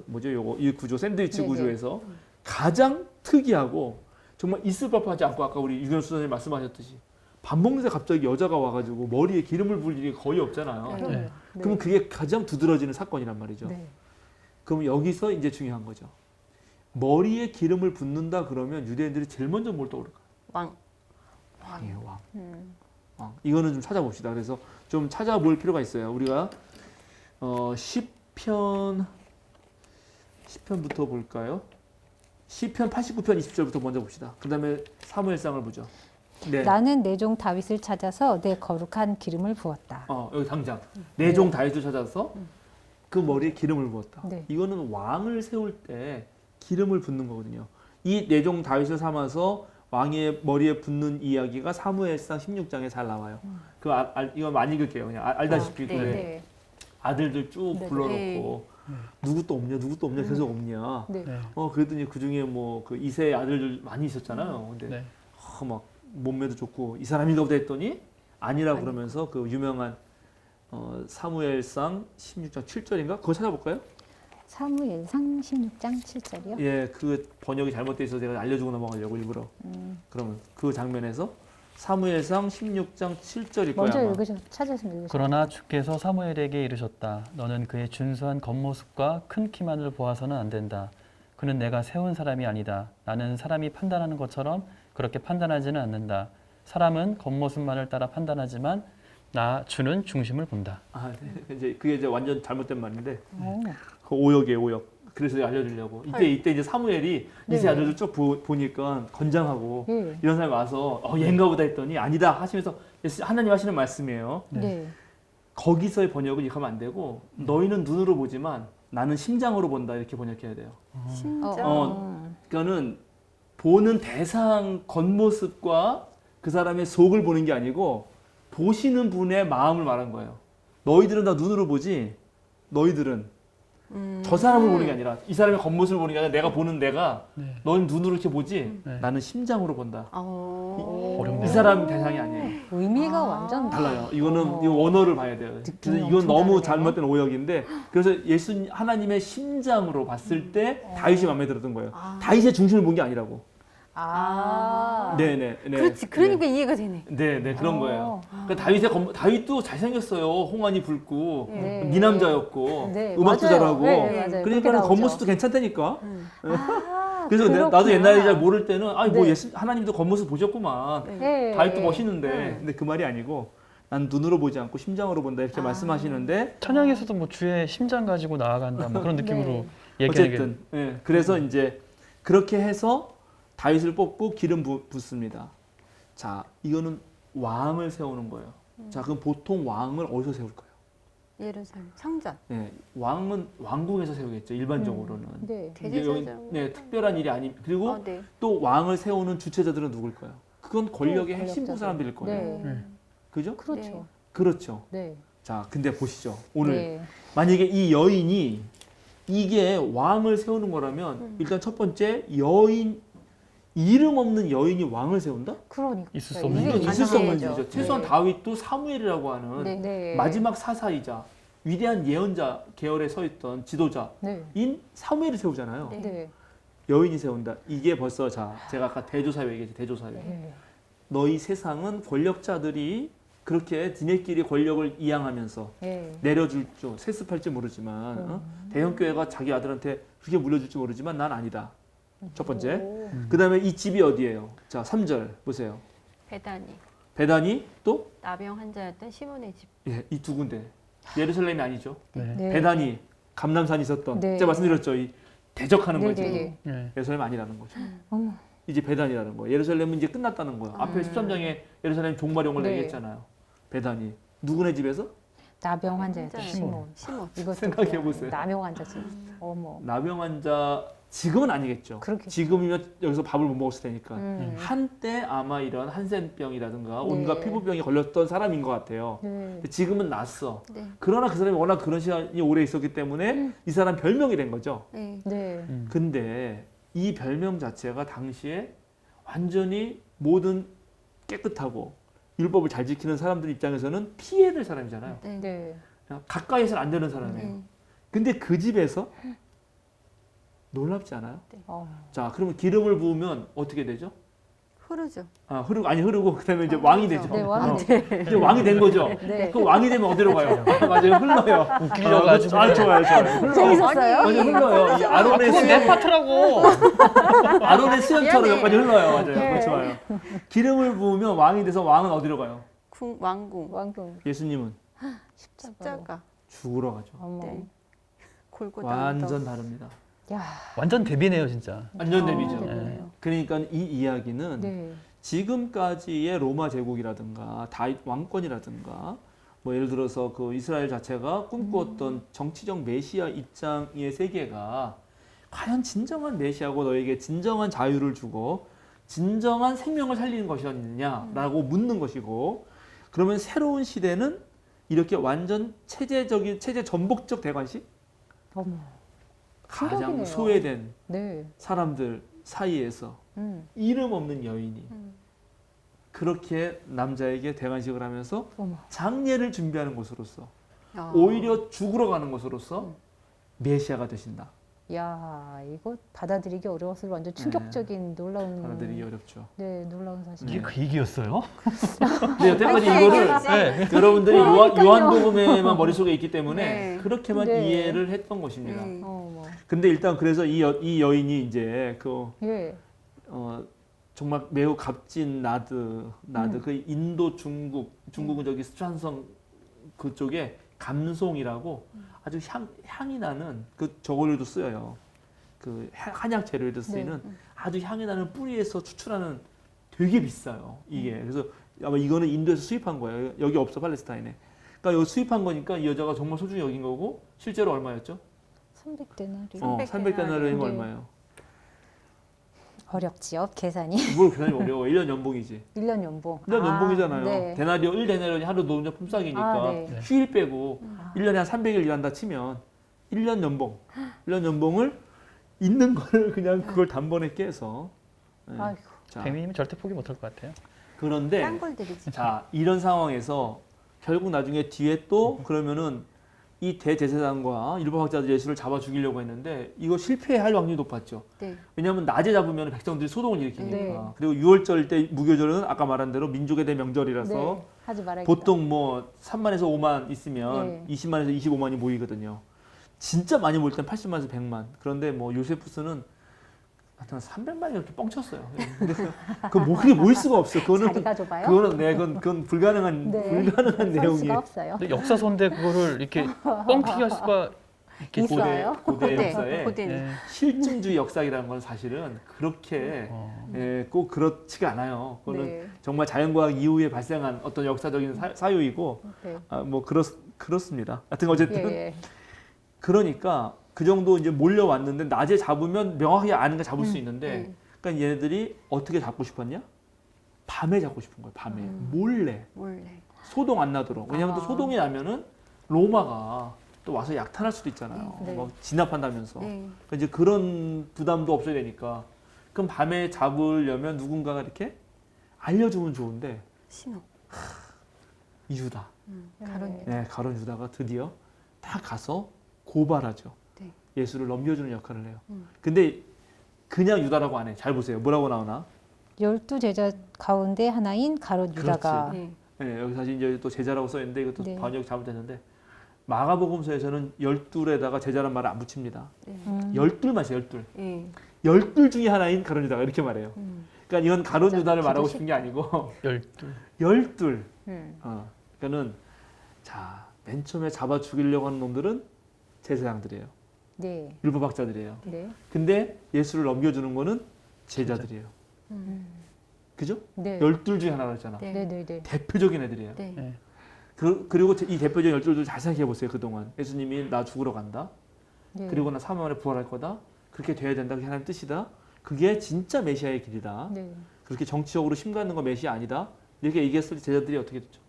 뭐죠? 요거 이 구조 샌드위치 네네. 구조에서 가장 특이하고 정말 있을 법하지 않고 아까 우리 유경수 선생님 말씀하셨듯이 밥 먹는데 갑자기 여자가 와가지고 머리에 기름을 부을 일이 거의 없잖아요. 네. 그럼요. 네. 그러면 그게 가장 두드러지는 사건이란 말이죠. 네. 그럼 여기서 이제 중요한 거죠. 머리에 기름을 붓는다 그러면 유대인들이 제일 먼저 뭘 떠오를까? 왕. 왕이에요, 왕. 음. 왕. 이거는 좀 찾아봅시다. 그래서 좀 찾아볼 필요가 있어요. 우리가 10편부터 볼까요? 시편 89편 20절부터 먼저 봅시다. 그 다음에 사무엘상을 보죠. 네. 나는 내 종 다윗을 찾아서 내 거룩한 기름을 부었다. 여기 당장 내 종 다윗을 찾아서 그 머리에 기름을 부었다. 네. 이거는 왕을 세울 때 기름을 붓는 거거든요. 이 내 종 다윗을 삼아서 왕의 머리에 붓는 이야기가 사무엘상 16장에 잘 나와요. 이거 많이 읽을게요. 그냥 알다시피 네. 그래. 네. 아들들 쭉 네. 불러놓고 누구 또 없냐 계속 없냐. 네. 네. 그랬더니 그 중에 뭐 그 이세의 아들들 많이 있었잖아요. 근데 네. 막 몸매도 좋고 이 사람인가 보다 했더니 아니라 그러면서 그 유명한 사무엘상 16장 7절인가? 그거 찾아볼까요? 사무엘상 16장 7절이요. 예, 그 번역이 잘못돼 있어서 제가 알려주고 넘어가려고 일부러. 그러면 그 장면에서 사무엘상 16장 7절일 거야. 먼저 아마. 찾으시면 읽으세요. 그러나 주께서 사무엘에게 이르셨다. 너는 그의 준수한 겉모습과 큰 키만을 보아서는 안 된다. 그는 내가 세운 사람이 아니다. 나는 사람이 판단하는 것처럼 그렇게 판단하지는 않는다. 사람은 겉모습만을 따라 판단하지만 주는 중심을 본다. 네. 그게 이제 완전 잘못된 말인데 오. 그 오역이에요, 오역. 그래서 알려주려고. 이때 이제 사무엘이 네. 이세 아들들 쭉 보니까 건장하고 네. 이런 사람이 와서 얘인가 보다 했더니 아니다 하시면서 하나님 하시는 말씀이에요. 네. 거기서의 번역은 이렇게 하면 안 되고 너희는 눈으로 보지만 나는 심장으로 본다 이렇게 번역해야 돼요. 심장. 그러니까는 보는 대상 겉모습과 그 사람의 속을 보는 게 아니고 보시는 분의 마음을 말한 거예요. 너희들은 다 눈으로 보지. 너희들은 저 사람을 보는 게 아니라 이 사람의 겉모습을 보는 게 아니라 내가 보는 내가 네. 너는 눈으로 이렇게 보지. 네. 나는 심장으로 본다. 어렵네요. 이 사람 대상이 아니에요. 의미가 완전 달라요. 이거는 이 원어를 봐야 돼요. 그래서 느낌이 이건 엄청 너무 다르네요. 잘못된 오역인데 그래서 하나님의 심장으로 봤을 때 다윗이 마음에 들었던 거예요. 다윗의 중심을 본 게 아니라고. 네네. 네. 그렇지. 그러니까 이해가 되네. 네, 그런 어. 거예요. 그러니까 다윗도 잘생겼어요. 홍환이 붉고 네. 미남자였고 네, 음악도 맞아요. 잘하고. 네, 맞아요. 그렇게 그러니까 나오죠. 겉모습도 괜찮다니까. 아, 그래서 그렇구나. 나도 옛날에 잘 모를 때는 뭐 네. 하나님도 겉모습 보셨구만. 네. 다윗도 멋있는데 근데 그 말이 아니고 난 눈으로 보지 않고 심장으로 본다 이렇게 말씀하시는데 찬양에서도 뭐 주의 심장 가지고 나아간다 뭐 그런 느낌으로 네. 어쨌든 그래서 이제 그렇게 해서 다윗을 뽑고 기름 붓습니다. 자, 이거는 왕을 세우는 거예요. 자, 그럼 보통 왕을 어디서 세울까요? 예루살렘 성전. 네, 왕은 왕궁에서 세우겠죠. 일반적으로는. 네. 이제 여기, 대제사장. 특별한 일이 아니. 그리고 네. 또 왕을 세우는 주체자들은 누굴까요? 그건 권력의 또 핵심부 권력자들. 사람들일 거예요. 네. 그죠? 그렇죠. 그렇죠. 네. 자, 근데 보시죠. 오늘 네. 만약에 이 여인이 이게 왕을 세우는 거라면 일단 첫 번째 이름 없는 여인이 왕을 세운다? 그러니까 있을 수 없는 이게 이건 있을 수 없는 가능하죠. 일이죠. 최소한 네. 다윗도 사무엘이라고 하는 네. 네. 마지막 사사이자 위대한 예언자 계열에 서 있던 지도자인 네. 사무엘을 세우잖아요. 네. 네. 여인이 세운다. 이게 벌써 제가 아까 대조사회 얘기했죠. 대조사회. 네. 너희 세상은 권력자들이 그렇게 니네끼리 권력을 이양하면서 네. 내려줄 줄 세습할지 모르지만 대형 교회가 자기 아들한테 그렇게 물려줄지 모르지만 난 아니다. 첫 번째. 오. 그 다음에 이 집이 어디예요? 자, 3절 보세요. 베다니. 베다니 또 나병 환자였던 시몬의 집. 이 두 군데. 예루살렘이 아니죠. 네. 네. 베다니 감남산이 있었던 네. 제가 말씀드렸죠. 이 대적하는 거지. 네네. 예. 예루살렘 아니라는 거죠. 어머. 이제 배단이라는 거예요. 예루살렘은 이제 끝났다는 거예요. 앞에 13장에 예루살렘 종말용을 네. 얘기했잖아요. 배단이 누구네 집에서? 나병 환자였죠. 환자예요. 시몬. 시몬. 이것도 생각해 그냥 보세요. 나병 환자지. 어머. 나병 환자 지금은 아니겠죠. 그렇겠죠. 지금이면 여기서 밥을 못 먹었을 테니까. 음. 한때 아마 이런 한센병이라든가 온갖 네. 피부병이 걸렸던 사람인 것 같아요. 네. 근데 지금은 낫어. 네. 그러나 그 사람이 워낙 그런 시간이 오래 있었기 때문에 이 사람 별명이 된 거죠. 네. 네. 근데 이 별명 자체가 당시에 완전히 모든 깨끗하고 율법을 잘 지키는 사람들 입장에서는 피해될 사람이잖아요. 네. 네. 그냥 가까이서는 안 되는 사람이에요. 네. 근데 그 집에서 놀랍지 않아요? 어. 자, 그러면 기름을 부으면 어떻게 되죠? 흐르죠. 흐르고 그다음에 이제 왕이 되죠. 네, 왕이 이제 왕이 된 거죠. 네. 그 왕이 되면 어디로 가요? 맞아요, 흘러요. 웃기려고 아주 그냥. 좋아요. 흘러. 재밌었어요? 완전 흘러요. 이 아론의 그건 내 파트라고. 아론의 수염처럼 미안해. 여기까지 흘러요. 맞아요. 네. 좋아요. 기름을 부으면 왕이 돼서 왕은 어디로 가요? 왕궁. 왕궁. 예수님은 십자가. 죽으러 가죠. 어머. 네. 골고다. 완전 다릅니다. 야. 완전 대비네요, 진짜. 완전 아, 대비죠. 네. 그러니까 이 이야기는 네. 지금까지의 로마 제국이라든가 다윗 왕권이라든가 뭐 예를 들어서 그 이스라엘 자체가 꿈꾸었던 정치적 메시아 입장의 세계가 과연 진정한 메시아고 너에게 진정한 자유를 주고 진정한 생명을 살리는 것이었느냐라고 묻는 것이고, 그러면 새로운 시대는 이렇게 완전 체제 전복적 대관식, 어머. 가장 충격이네요. 소외된 네. 사람들 사이에서 이름 없는 여인이 그렇게 남자에게 대관식을 하면서 어머. 장례를 준비하는 것으로서 아. 오히려 죽으러 가는 것으로서 메시아가 되신다. 야, 이거 받아들이기 어려웠을 완전 충격적인 놀라운. 받아들이기 어렵죠. 네, 놀라운 사실. 이게 그 얘기였어요? 근데 여태까지 이거를 네. 여러분들이 그러니까요. 요한복음에만 머릿속에 있기 때문에 네. 그렇게만 네. 이해를 했던 것입니다. 네. 어머. 근데 일단 그래서 이 여인이 이제 그 예. 정말 매우 값진 나드 그 인도 중국은 저기 스촨성 그쪽에 감송이라고 아주 향이 나는 그 저걸로도 쓰여요. 그 한약 재료에도 쓰이는 아주 향이 나는 뿌리에서 추출하는 되게 비싸요. 이게 그래서 아마 이거는 인도에서 수입한 거예요. 여기 없어 팔레스타인에. 그러니까 여기 수입한 거니까 이 여자가 정말 소중히 여긴 거고 실제로 얼마였죠? 300데나리. 300데나리면 네. 얼마예요? 어렵지요, 계산이. 뭘 계산이 어려워. 1년 연봉이지. 1년 연봉. 1년 연봉이잖아요. 네. 데나리온 1데나리온이 하루 노동자 품삯이니까 아, 네. 휴일 빼고 1년에 한 300일 일한다 치면 1년 연봉을 있는 거를 그냥 그걸 단번에 깨서 네. 아이고. 자, 뱀이면 절대 포기 못할 것 같아요. 그런데 딴걸 드리지. 자, 이런 상황에서 결국 나중에 뒤에 또 그러면은 이 대제사장과 율법학자들 예수를 잡아 죽이려고 했는데 이거 실패할 확률이 높았죠. 네. 왜냐하면 낮에 잡으면 백성들이 소동을 일으키니까. 네. 그리고 6월절 때 무교절은 아까 말한 대로 민족의 대명절이라서 네. 하지 말아야겠다. 보통 뭐 3만에서 5만 있으면 네. 20만에서 25만이 모이거든요. 진짜 많이 모일 땐 80만에서 100만. 그런데 뭐 요세푸스는 하여튼 300만이 이렇게 뻥쳤어요. 근데 그게 모일 수가 없어. 자리가 좁아요? 그건 불가능한 네. 불가능한 설 내용이에요. 수가 없어요. 근데 역사서인데 그거를 이렇게 뻥튀기 할 수가 이렇게 있어요? 고대 고대. 역사에 고대는. 예. 실증주의 역사라는 건 사실은 그렇게 꼭 그렇지가 않아요. 그거는 네. 정말 자연과학 이후에 발생한 어떤 역사적인 사유이고 네. 뭐 그렇습니다. 하여튼 어쨌든 예. 그러니까 그 정도 이제 몰려왔는데 낮에 잡으면 명확하게 아는 게 잡을 수 있는데 그러니까 얘네들이 어떻게 잡고 싶었냐? 밤에 잡고 싶은 거예요. 밤에 몰래 소동 안 나도록. 왜냐하면 또 소동이 나면은 로마가 또 와서 약탈할 수도 있잖아요. 네. 막 진압한다면서. 네. 그러니까 이제 그런 부담도 없어야 되니까. 그럼 밤에 잡으려면 누군가가 이렇게 알려주면 좋은데 신호. 유다. 가론. 네, 가론 유다가 드디어 다 가서 고발하죠. 네. 예수를 넘겨주는 역할을 해요. 근데 그냥 유다라고 안 해. 잘 보세요. 뭐라고 나오나? 12제자 가운데 하나인 가롯 유다가 네. 네, 여기 사실 이제 또 제자라고 써 있는데 이것도 네. 번역 잘못됐는데 마가복음서에서는 12에다가 제자란 말을 안 붙입니다. 네. 12만 있어요. 12. 네. 12 중에 하나인 가론 유다가 이렇게 말해요. 그러니까 이건 가론 진짜 유다를 말하고 기도식? 싶은 게 아니고 12. 12. 그러니까는 자, 맨 처음에 잡아 죽이려고 하는 놈들은 제사장들이에요. 네. 율법학자들이에요. 네. 근데 예수를 넘겨주는 거는 제자들이에요. 그죠? 네. 12 중에 하나라 했잖아. 네. 네, 네, 네. 대표적인 애들이에요. 네. 네. 그리고 이 대표적인 12들 잘 생각해 보세요. 그동안 예수님이 나 죽으러 간다. 네. 그리고 나 3일 만에 부활할 거다. 그렇게 돼야 된다. 그게 하나님 뜻이다. 그게 진짜 메시아의 길이다. 네. 그렇게 정치적으로 심가는 거 메시아 아니다. 이렇게 얘기했을 때 제자들이 어떻게 됐죠?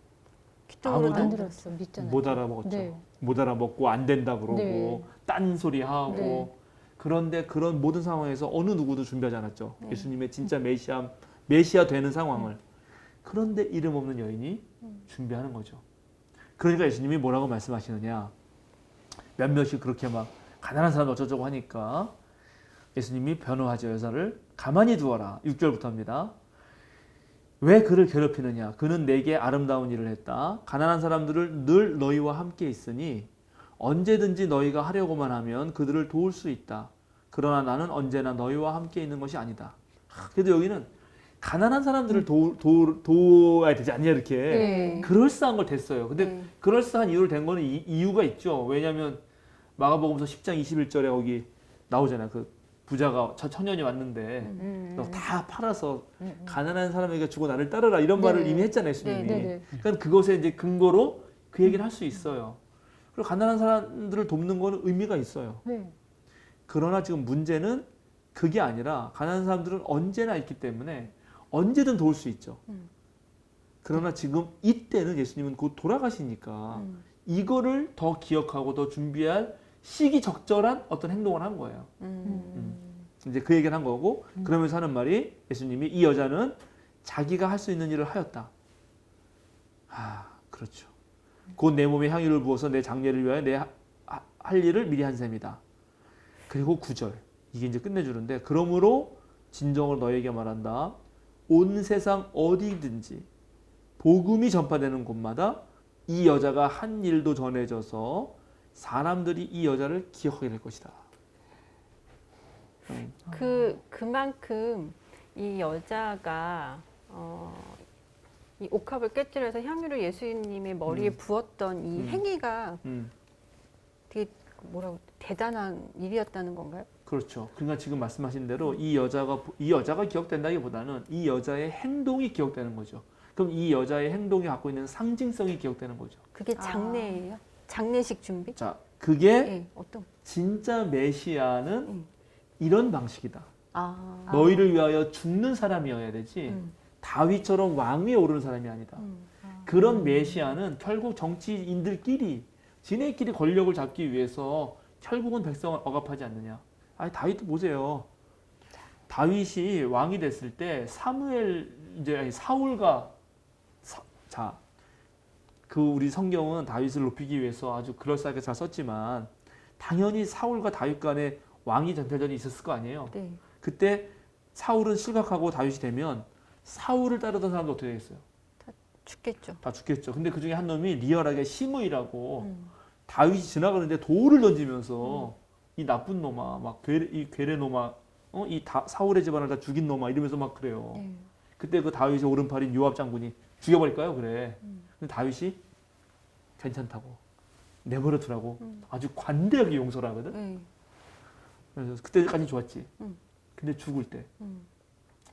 기적으로 아무도 안 안 들었어. 믿잖아요. 못 알아먹었죠. 네. 못 알아먹고 안 된다 그러고 네. 딴소리 하고 네. 그런데 그런 모든 상황에서 어느 누구도 준비하지 않았죠. 네. 예수님의 진짜 메시아 되는 상황을. 그런데 이름 없는 여인이 준비하는 거죠. 그러니까 예수님이 뭐라고 말씀하시느냐. 몇몇이 그렇게 막 가난한 사람 어쩌저쩌고 하니까 예수님이 변호하죠. 여자를 가만히 두어라. 6절부터입니다. 왜 그를 괴롭히느냐? 그는 내게 아름다운 일을 했다. 가난한 사람들을 늘 너희와 함께 있으니 언제든지 너희가 하려고만 하면 그들을 도울 수 있다. 그러나 나는 언제나 너희와 함께 있는 것이 아니다. 그래도 여기는 가난한 사람들을 도와야 되지 않냐 이렇게 네. 그럴싸한 걸 됐어요. 근데 네. 그럴싸한 이유를 된 거는 이유가 있죠. 왜냐하면 마가복음서 10장 21절에 거기 나오잖아요. 그 부자가 천년이 왔는데 너 다 팔아서 가난한 사람에게 주고 나를 따르라 이런 네. 말을 이미 했잖아요. 예수님이. 네, 네. 그러니까 그것에 이제 근거로 그 얘기를 할 수 있어요. 그리고 가난한 사람들을 돕는 거는 의미가 있어요. 네. 그러나 지금 문제는 그게 아니라 가난한 사람들은 언제나 있기 때문에 언제든 도울 수 있죠. 그러나 지금 이때는 예수님은 곧 돌아가시니까 이거를 더 기억하고 더 준비할 시기적절한 어떤 행동을 한 거예요. 이제 그 얘기를 한 거고 그러면서 하는 말이 예수님이 이 여자는 자기가 할 수 있는 일을 하였다. 아, 그렇죠. 곧 내 몸에 향유를 부어서 내 장례를 위하여 내 할 일을 미리 한 셈이다. 그리고 9절 이게 이제 끝내주는데 그러므로 진정으로 너에게 말한다. 온 세상 어디든지 복음이 전파되는 곳마다 이 여자가 한 일도 전해져서 사람들이 이 여자를 기억하게 될 것이다. 그만큼 이 여자가 이 옥합을 깨뜨려서 향유를 예수님의 머리에 부었던 이 행위가 되게 뭐라고 대단한 일이었다는 건가요? 그렇죠. 그러니까 지금 말씀하신 대로 이 여자가 기억된다기보다는 이 여자의 행동이 기억되는 거죠. 그럼 이 여자의 행동이 갖고 있는 상징성이 기억되는 거죠. 그게 장례예요? 장례식 준비? 자, 그게 네, 어떤? 진짜 메시아는 이런 방식이다. 아, 너희를 위하여 죽는 사람이어야 되지 다윗처럼 왕 위에 오르는 사람이 아니다. 그런 메시아는 결국 정치인들끼리 지네끼리 권력을 잡기 위해서 결국은 백성을 억압하지 않느냐. 아니 다윗도 보세요. 다윗이 왕이 됐을 때 사울과 그 우리 성경은 다윗을 높이기 위해서 아주 그럴싸하게 잘 썼지만 당연히 사울과 다윗 간에 왕위 전탈전이 있었을 거 아니에요. 네. 그때 사울은 실각하고 다윗이 되면 사울을 따르던 사람도 어떻게 되겠어요? 죽겠죠. 다 죽겠죠. 근데 그 중에 한 놈이 리얼하게 시므이라고 다윗이 지나가는데 돌을 던지면서 이 나쁜 놈아, 막 이 괴뢰 놈아, 사울의 집안을 다 죽인 놈아 이러면서 막 그래요. 네. 그때 그 다윗의 오른팔인 요압 장군이 죽여버릴까요? 그래. 근데 다윗이 괜찮다고 내버려 두라고 아주 관대하게 용서를 하거든. 네. 그래서 그때까지 좋았지. 근데 죽을 때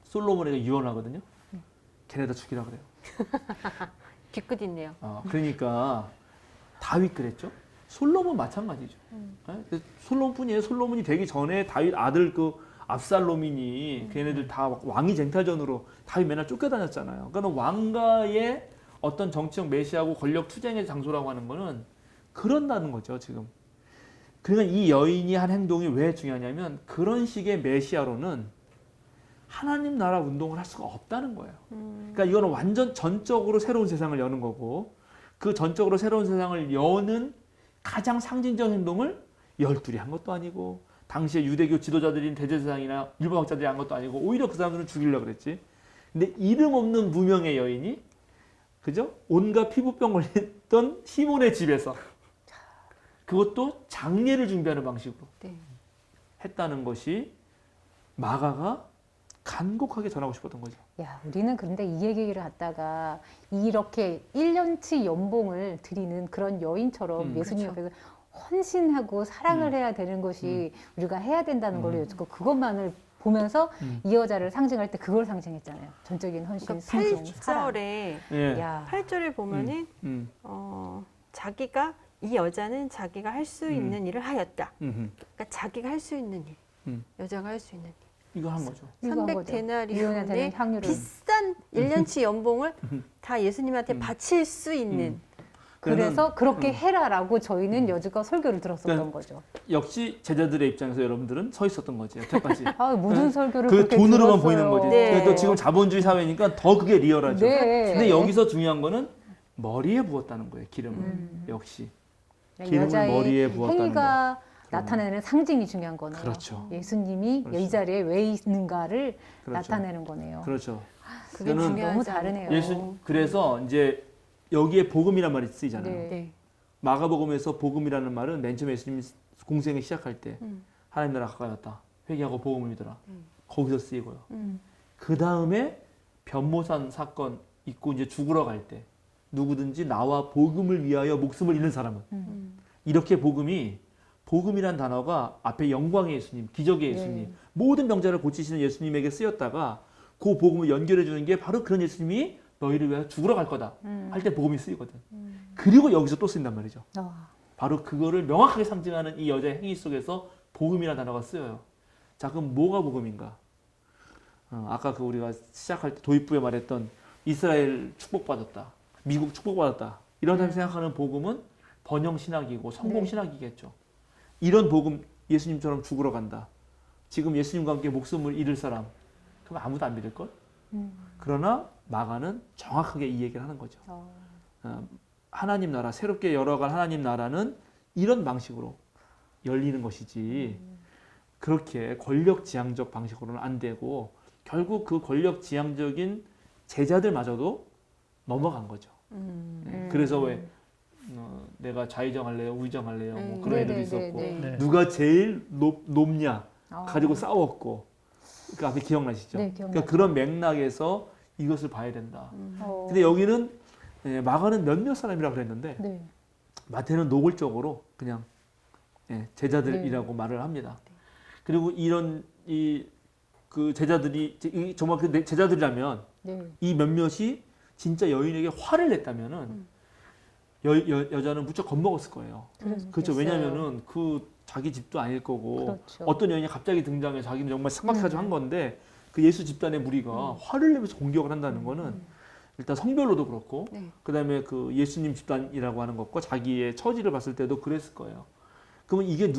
솔로몬에게 유언하거든요. 걔네다 죽이라 그래요. 뒤끝 있네요. 그러니까 다윗 그랬죠. 솔로몬 마찬가지죠. 네? 솔로몬뿐이에요. 솔로몬이 되기 전에 다윗 아들 그 압살롬이니 걔네들 다 왕위 쟁탈전으로 다윗 맨날 쫓겨다녔잖아요. 그러니까 왕가의 어떤 정치적 메시하고 권력 투쟁의 장소라고 하는 거는 그런다는 거죠. 지금. 그러니까 이 여인이 한 행동이 왜 중요하냐면 그런 식의 메시아로는 하나님 나라 운동을 할 수가 없다는 거예요. 그러니까 이거는 완전 전적으로 새로운 세상을 여는 거고 그 전적으로 새로운 세상을 여는 가장 상징적 행동을 열둘이 한 것도 아니고 당시에 유대교 지도자들인 대제사장이나 율법학자들이 한 것도 아니고 오히려 그 사람들은 죽이려고 그랬지. 근데 이름 없는 무명의 여인이 그죠? 온갖 피부병 걸렸던 시몬의 집에서 그것도 장례를 준비하는 방식으로 네. 했다는 것이 마가가 간곡하게 전하고 싶었던 거죠. 야, 우리는 그런데 이 얘기를 갖다가 이렇게 1년치 연봉을 드리는 그런 여인처럼 예수님 그렇죠. 앞에서 헌신하고 사랑을 해야 되는 것이 우리가 해야 된다는 걸로 여쭙고 그것만을 보면서 이 여자를 상징할 때 그걸 상징했잖아요. 전적인 헌신, 그러니까 순종, 사랑. 8절에 예. 야, 8절을 보면은 자기가 이 여자는 자기가 할 수 있는 일을 하였다. 그러니까 자기가 할 수 있는 일, 여자가 할 수 있는 일. 이거 한 거죠. 이거 한 거죠. 이혼에 되는 300데나리온의 확률을 비싼 1년치 연봉을 다 예수님한테 바칠 수 있는. 그래서 그렇게 해라라고 저희는 여지껏 설교를 들었었던 그러니까 거죠. 역시 제자들의 입장에서 여러분들은 서 있었던 거지 여태까지. 아, 모든 설교를 그 그렇게 돈으로만 들었어요. 보이는 거지. 네. 그래도 지금 자본주의 사회니까 더 그게 리얼하죠. 네. 근데 여기서 중요한 거는 머리에 부었다는 거예요. 기름을. 역시. 기름을 여자의 머리에 부었다는 행위가 나타내는 상징이 중요한 거네요. 그렇죠. 예수님이 그렇죠. 이 자리에 왜 있는가를 그렇죠. 나타내는 거네요. 그렇죠. 그게 저는 중요하지 너무 다르네요. 그래서 이제 여기에 복음이란 말이 쓰이잖아요. 네. 네. 마가복음에서 복음이라는 말은 맨 처음에 예수님이 공생을 시작할 때 하나님 나라 가까이 왔다. 회개하고 복음을 믿어라. 거기서 쓰이고요. 그 다음에 변모산 사건 있고 이제 죽으러 갈 때 누구든지 나와 복음을 위하여 목숨을 잃는 사람은 이렇게 복음이란 단어가 앞에 영광의 예수님, 기적의 예수님, 네. 모든 병자를 고치시는 예수님에게 쓰였다가 그 복음을 연결해 주는 게 바로 그런 예수님이 너희를 위하여 죽으러 갈 거다 할 때 복음이 쓰이거든. 그리고 여기서 또 쓰인단 말이죠. 바로 그거를 명확하게 상징하는 이 여자의 행위 속에서 복음이라는 단어가 쓰여요. 자, 그럼 뭐가 복음인가? 아까 그 우리가 시작할 때 도입부에 말했던 이스라엘 축복받았다, 미국 축복받았다 이런 사람이 생각하는 복음은 번영 신학이고 성공 신학이겠죠. 이런 복음, 예수님처럼 죽으러 간다. 지금 예수님과 함께 목숨을 잃을 사람, 그럼 아무도 안 믿을걸? 그러나 마가는 정확하게 이 얘기를 하는 거죠. 하나님 나라, 새롭게 열어갈 하나님 나라는 이런 방식으로 열리는 것이지 그렇게 권력지향적 방식으로는 안 되고 결국 그 권력지향적인 제자들마저도 넘어간 거죠. 그래서 왜 내가 좌의정할래요, 우의정할래요, 뭐 그런 애들도 있었고 네. 누가 제일 높냐 아. 가지고 싸웠고 그 앞에 기억나시죠? 네, 그러니까 그런 맥락에서 이것을 봐야 된다. 어. 근데 여기는 마가는 몇몇 사람이라 그랬는데 네. 마태는 노골적으로 그냥 제자들이라고 말을 합니다. 그리고 이런 그 제자들이 정말 그 제자들이라면 네. 이 몇몇이 진짜 여인에게 화를 냈다면은 여자는 무척 겁먹었을 거예요. 그렇죠. 왜냐면은 그 자기 집도 아닐 거고 그렇죠. 어떤 여인이 갑자기 등장해 자기는 정말 삭막해가지고 한 건데 그 예수 집단의 무리가 화를 내면서 공격을 한다는 거는 일단 성별로도 그렇고 그다음에 그 예수님 집단이라고 하는 것과 자기의 처지를 봤을 때도 그랬을 거예요. 그러면 이게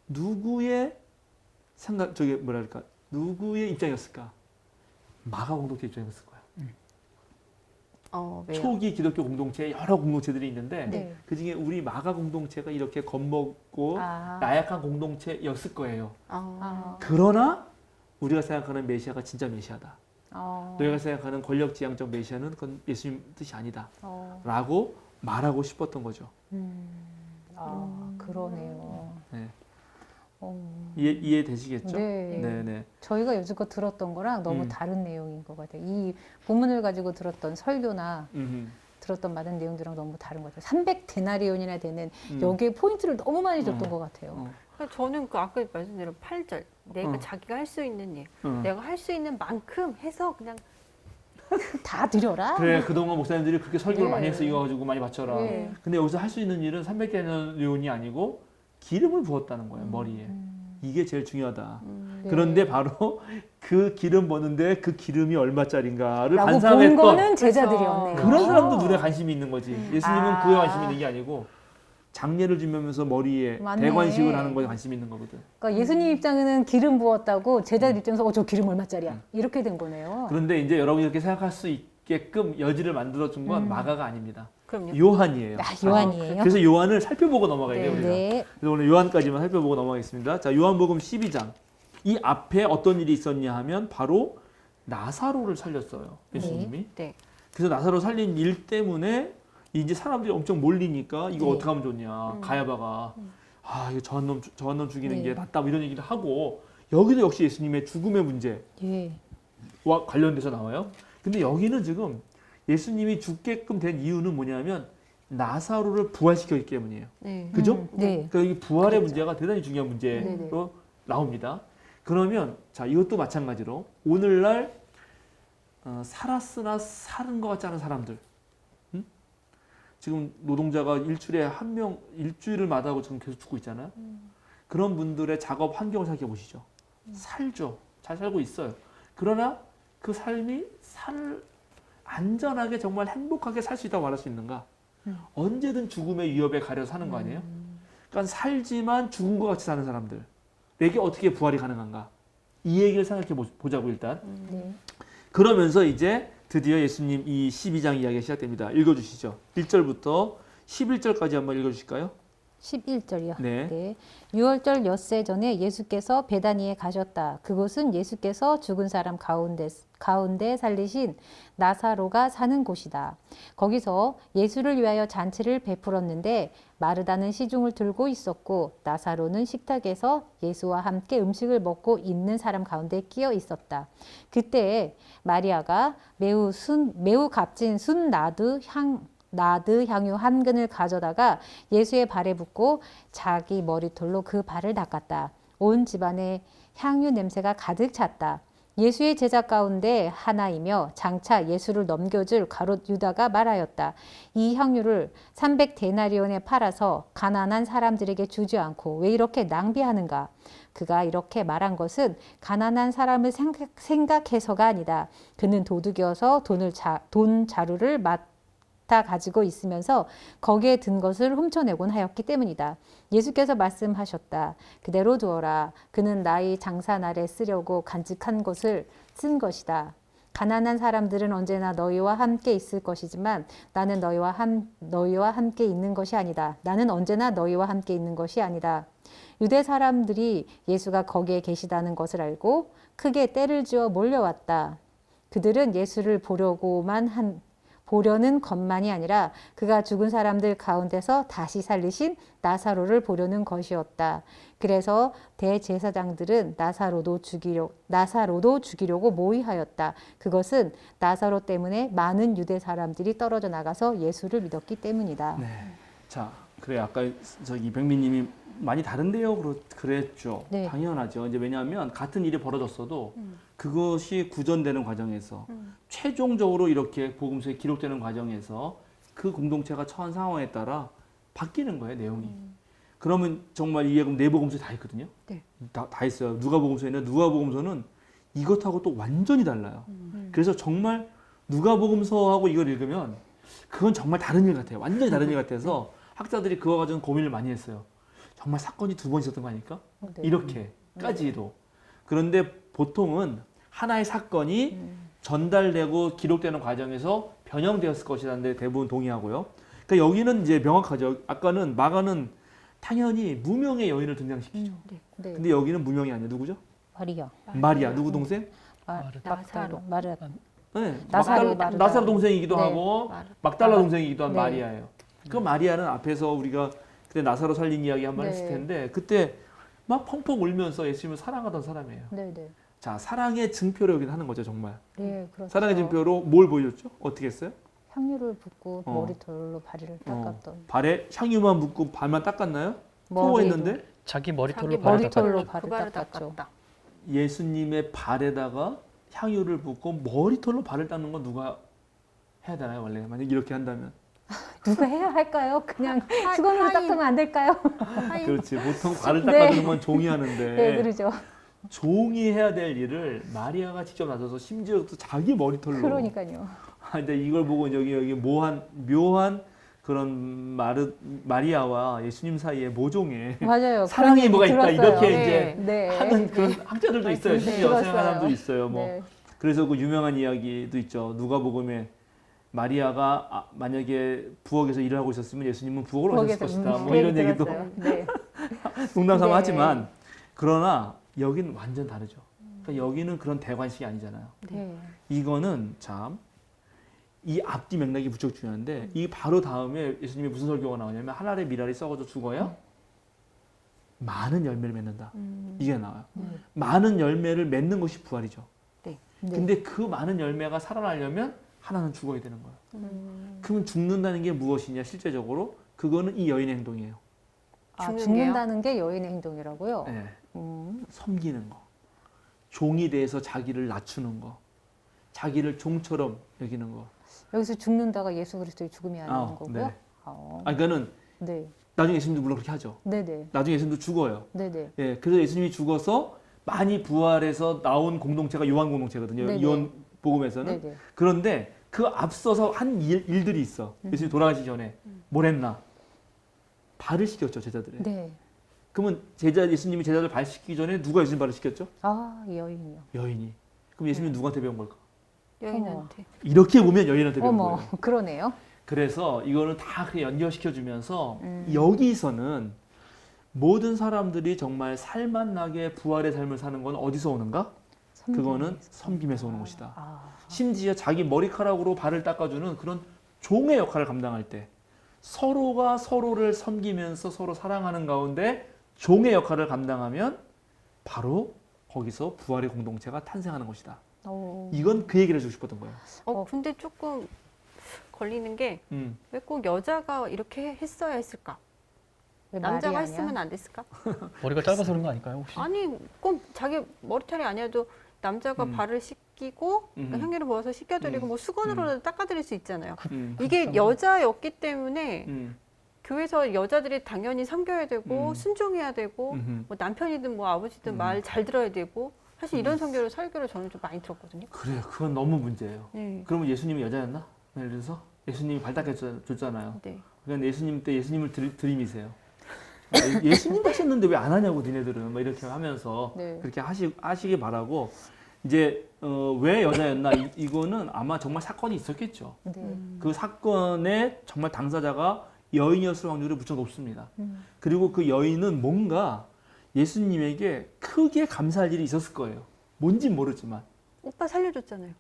누구의 생각 누구의 입장이었을까? 마가 공동체 입장이었을 거예요. 왜요? 초기 기독교 공동체에 여러 공동체들이 있는데 네. 그 중에 우리 마가 공동체가 이렇게 겁먹고 나약한 공동체였을 거예요. 그러나 우리가 생각하는 메시아가 진짜 메시아다. 너희가 생각하는 권력지향적 메시아는 그건 예수님 뜻이 아니다. 라고 말하고 싶었던 거죠. 그러네요. 네. 어. 이해되시겠죠? 네. 네. 저희가 여지껏 들었던 거랑 너무 다른 내용인 것 같아요. 이 본문을 가지고 들었던 설교나 들었던 많은 내용들이랑 너무 다른 것 같아요. 300데나리온이나 되는 여기에 포인트를 너무 많이 줬던 것 같아요. 저는 그 아까 말씀드린 8절 내가 자기가 할 수 있는 일, 내가 할 수 있는 만큼 해서 그냥 다 드려라. 그래, 그동안 목사님들이 그렇게 설교를 네. 많이 해서 이거 가지고 많이 바쳐라. 네. 근데 여기서 할 수 있는 일은 300데나리온이 아니고 기름을 부었다는 거예요, 머리에. 이게 제일 중요하다. 네. 그런데 바로 그 기름 부었는데 그 기름이 얼마짜린가를 라고 본 반상했던 거는 제자들이었네요. 그런 사람도 눈에 관심이 있는 거지. 예수님은 그에 아. 관심이 있는 게 아니고 장례를 주면서 머리에 맞네. 대관식을 하는 거에 관심이 있는 거거든. 그러니까 예수님 입장에는 기름 부었다고 제자들 입장에서 저 기름 얼마짜리야 이렇게 된 거네요. 그런데 이제 여러분이 이렇게 생각할 수 있게끔 여지를 만들어준 건 마가가 아닙니다. 그럼요. 요한이에요. 요한이에요. 그래서 요한을 살펴보고 넘어가야 돼요. 네. 우리가. 네. 그래서 오늘 요한까지만 살펴보고 넘어가겠습니다. 자, 요한복음 12장. 이 앞에 어떤 일이 있었냐 하면 바로 나사로를 살렸어요. 예수님이. 네. 그래서 나사로 살린 일 때문에 이제 사람들이 엄청 몰리니까 이거 네. 어떻게 하면 좋냐. 가야바가 이거 저한 놈 죽이는 네. 게 낫다 뭐 이런 얘기를 하고 여기도 역시 예수님의 죽음의 문제와 예. 관련돼서 나와요. 근데 여기는 지금 예수님이 죽게끔 된 이유는 뭐냐면 나사로를 부활시켰기 때문이에요. 네. 그죠? 네. 그러니까 이 부활의 그렇죠. 문제가 대단히 중요한 문제로 네네. 나옵니다. 그러면 자 이것도 마찬가지로 오늘날 살았으나 사는 것 같지 않은 사람들, 응? 지금 노동자가 일주일에 한 명 일주일을 마다하고 지금 계속 죽고 있잖아요. 그런 분들의 작업 환경을 생각해 보시죠. 살죠, 잘 살고 있어요. 그러나 그 삶이 안전하게 정말 행복하게 살 수 있다고 말할 수 있는가? 언제든 죽음의 위협에 가려 사는 거 아니에요? 그러니까 살지만 죽은 것 같이 사는 사람들에게 어떻게 부활이 가능한가? 이 얘기를 생각해 보자고 일단. 네. 그러면서 이제 드디어 예수님 이 12장 이야기가 시작됩니다. 읽어주시죠. 1절부터 11절까지 한번 읽어주실까요? 11절이요. 네. 네. 6월절 엿새 전에 예수께서 베다니에 가셨다. 그곳은 예수께서 죽은 사람 가운데 살리신 나사로가 사는 곳이다. 거기서 예수를 위하여 잔치를 베풀었는데 마르다는 시중을 들고 있었고 나사로는 식탁에서 예수와 함께 음식을 먹고 있는 사람 가운데 끼어 있었다. 그때 마리아가 매우 값진 순나드 향유 한 근을 가져다가 예수의 발에 붓고 자기 머리털로 그 발을 닦았다. 온 집안에 향유 냄새가 가득 찼다. 예수의 제자 가운데 하나이며 장차 예수를 넘겨줄 가롯 유다가 말하였다. 이 향유를 300데나리온에 팔아서 가난한 사람들에게 주지 않고 왜 이렇게 낭비하는가? 그가 이렇게 말한 것은 가난한 사람을 생각해서가 아니다. 그는 도둑이어서 돈 자루를 다 가지고 있으면서 거기에 든 것을 훔쳐내곤 하였기 때문이다. 예수께서 말씀하셨다. 그대로 두어라. 그는 나의 장사날에 쓰려고 간직한 것을 쓴 것이다. 가난한 사람들은 언제나 너희와 함께 있을 것이지만 나는 너희와 함께 있는 것이 아니다. 나는 언제나 너희와 함께 있는 것이 아니다. 유대 사람들이 예수가 거기에 계시다는 것을 알고 크게 떼를 지어 몰려왔다. 그들은 예수를 보려는 것만이 아니라 그가 죽은 사람들 가운데서 다시 살리신 나사로를 보려는 것이었다. 그래서 대제사장들은 나사로도 죽이려고 모의하였다. 그것은 나사로 때문에 많은 유대 사람들이 떨어져 나가서 예수를 믿었기 때문이다. 네. 자, 그래 아까 저기 백미님이 많이 다른데요. 그랬죠. 네. 당연하죠. 이제 왜냐하면 같은 일이 벌어졌어도 그것이 구전되는 과정에서 최종적으로 이렇게 복음서에 기록되는 과정에서 그 공동체가 처한 상황에 따라 바뀌는 거예요, 내용이. 그러면 정말 이게 그럼 네 복음서에 다 있거든요. 네. 다 있어요. 누가복음서는 이것하고 또 완전히 달라요. 그래서 정말 누가복음서하고 이걸 읽으면 그건 정말 다른 일 같아요. 완전히 다른 일 같아서 학자들이 그거 가지고 고민을 많이 했어요. 정말 사건이 두 번 있었던 거 아닐까? 네. 이렇게까지도. 그런데 보통은 하나의 사건이 전달되고 기록되는 과정에서 변형되었을 것이라는데 대부분 동의하고요. 그러니까 여기는 이제 명확하죠. 아까는 마가는 당연히 무명의 여인을 등장시키죠. 네. 근데 여기는 무명이 아니에요. 누구죠? 마리아. 누구 동생? 나사로. 네. 나사로. 나사로 동생이기도 네. 하고 막달라 동생이기도 한 네. 마리아예요. 그 마리아는 앞에서 우리가 그때 나사로 살린 이야기 한번 네. 했을 텐데 그때 막 펑펑 울면서 예수님을 사랑하던 사람이에요. 네. 자, 사랑의 증표로 여기는 하는 거죠, 정말. 네, 그렇죠. 사랑의 증표로 뭘 보여줬죠? 어떻게 했어요? 향유를 붓고 어. 머리털로 발을 닦았던. 발에 향유만 붓고 발만 닦았나요? 머리도. 소화했는데 자기 머리털로 자기 발을 머리털로 닦았죠. 발을 그 발을 닦았죠. 닦았다. 예수님의 발에다가 향유를 붓고 머리털로 발을 닦는 건 누가 해야 되나요, 원래? 만약 이렇게 한다면. 누가 해야 할까요? 그냥 수건으로 닦으면 안 될까요? 그렇지. 보통 발을 네. 닦아주는 건 종이 하는데 네, 그러죠. 종이 해야 될 일을 마리아가 직접 나서서 심지어 또 자기 머리털로. 그러니까요. 근데 이걸 보고 여기 묘한 그런 마리아와 예수님 사이에 모종의 맞아요. 사랑이 그런 뭐가 얘기 있다 들었어요. 이렇게 네. 이제 네. 하는 그런 학자들도 있어요. 네, 심지어 들었어요. 생각하는 사람도 있어요. 뭐 네. 그래서 그 유명한 이야기도 있죠. 누가복음에 마리아가 만약에 부엌에서 일을 하고 있었으면 예수님은 부엌으로 오셨을 것이다. 뭐 그 이런 얘기 얘기도 들었어요. 네. 농담삼아 네. 하지만 그러나 여긴 완전 다르죠. 그러니까 여기는 그런 대관식이 아니잖아요. 네. 이거는 참 이 앞뒤 맥락이 무척 중요한데 이 바로 다음에 예수님이 무슨 설교가 나오냐면 한 알의 밀알이 썩어져 죽어야 많은 열매를 맺는다. 이게 나와요. 많은 열매를 맺는 것이 부활이죠. 네. 근데 그 많은 열매가 살아나려면 하나는 죽어야 되는 거예요. 그러면 죽는다는 게 무엇이냐 실제적으로 그거는 이 여인의 행동이에요. 아, 죽는 죽는다는 게 여인의 행동이라고요? 네. 음. 섬기는 거, 종이 대해서 자기를 낮추는 거, 자기를 종처럼 여기는 거. 여기서 죽는다가 예수 그리스도의 죽음이 아닌 거고요? 네. 아, 그러니까는 네. 나중에 예수님도 물론 그렇게 하죠. 네네. 나중에 예수님도 죽어요. 네네. 예, 그래서 예수님이 죽어서 많이 부활해서 나온 공동체가 요한 공동체거든요. 네네. 요한 복음에서는. 네네. 그런데 그 앞서서 한 일들이 있어. 예수님 돌아가시기 전에 뭘 했나? 발을 씻겼죠 제자들의. 네. 그러면 예수님이 제자들 발 씻기기 전에 누가 예수님 발을 씻겼죠? 아, 이 여인이요. 여인이. 그럼 예수님 누구한테 배운 걸까? 여인한테. 이렇게 보면 여인한테 배운 어머, 거예요. 그러네요. 그래서 이거는 다 그렇게 연결시켜주면서 음. 여기서는 모든 사람들이 정말 살맛나게 부활의 삶을 사는 건 어디서 오는가? 그거는 섬김에서 오는 것이다. 아, 심지어 자기 머리카락으로 발을 닦아주는 그런 종의 역할을 감당할 때 서로가 서로를 섬기면서 서로 사랑하는 가운데 종의 역할을 감당하면 바로 거기서 부활의 공동체가 탄생하는 것이다. 오. 이건 그 얘기를 해주고 싶었던 거예요. 근데 조금 걸리는 게 왜 음. 꼭 여자가 이렇게 했어야 했을까? 왜 남자가 말이 했으면 아니야? 안 됐을까? 머리가 짧아서 그런 거 아닐까요 혹시? 아니 꼭 자기 머리털이 아니어도 남자가 음. 발을 씻기고 그러니까 음. 향기를 부어서 씻겨드리고 뭐 수건으로 닦아드릴 수 있잖아요. 이게 그렇죠. 여자였기 때문에 음. 교회에서 여자들이 당연히 섬겨야 되고 음. 순종해야 되고 음. 뭐 남편이든 뭐 아버지든 음. 말 잘 들어야 되고 사실 이런 설교를 저는 좀 많이 들었거든요. 그래요. 그건 너무 문제예요. 네. 그러면 예수님이 여자였나? 예를 들어서 예수님이 발 닦아줬잖아요. 네. 그러니까 예수님 때 예수님을 들이미세요. 예수님 하셨는데 왜 안 하냐고 니네들은 뭐 이렇게 하면서 네. 그렇게 하시기 바라고 이제 왜 여자였나 이거는 아마 정말 사건이 있었겠죠. 네. 그 사건의 정말 당사자가 여인이었을 확률이 무척 높습니다. 그리고 그 여인은 뭔가 예수님에게 크게 감사할 일이 있었을 거예요. 뭔진 모르지만. 오빠 살려줬잖아요.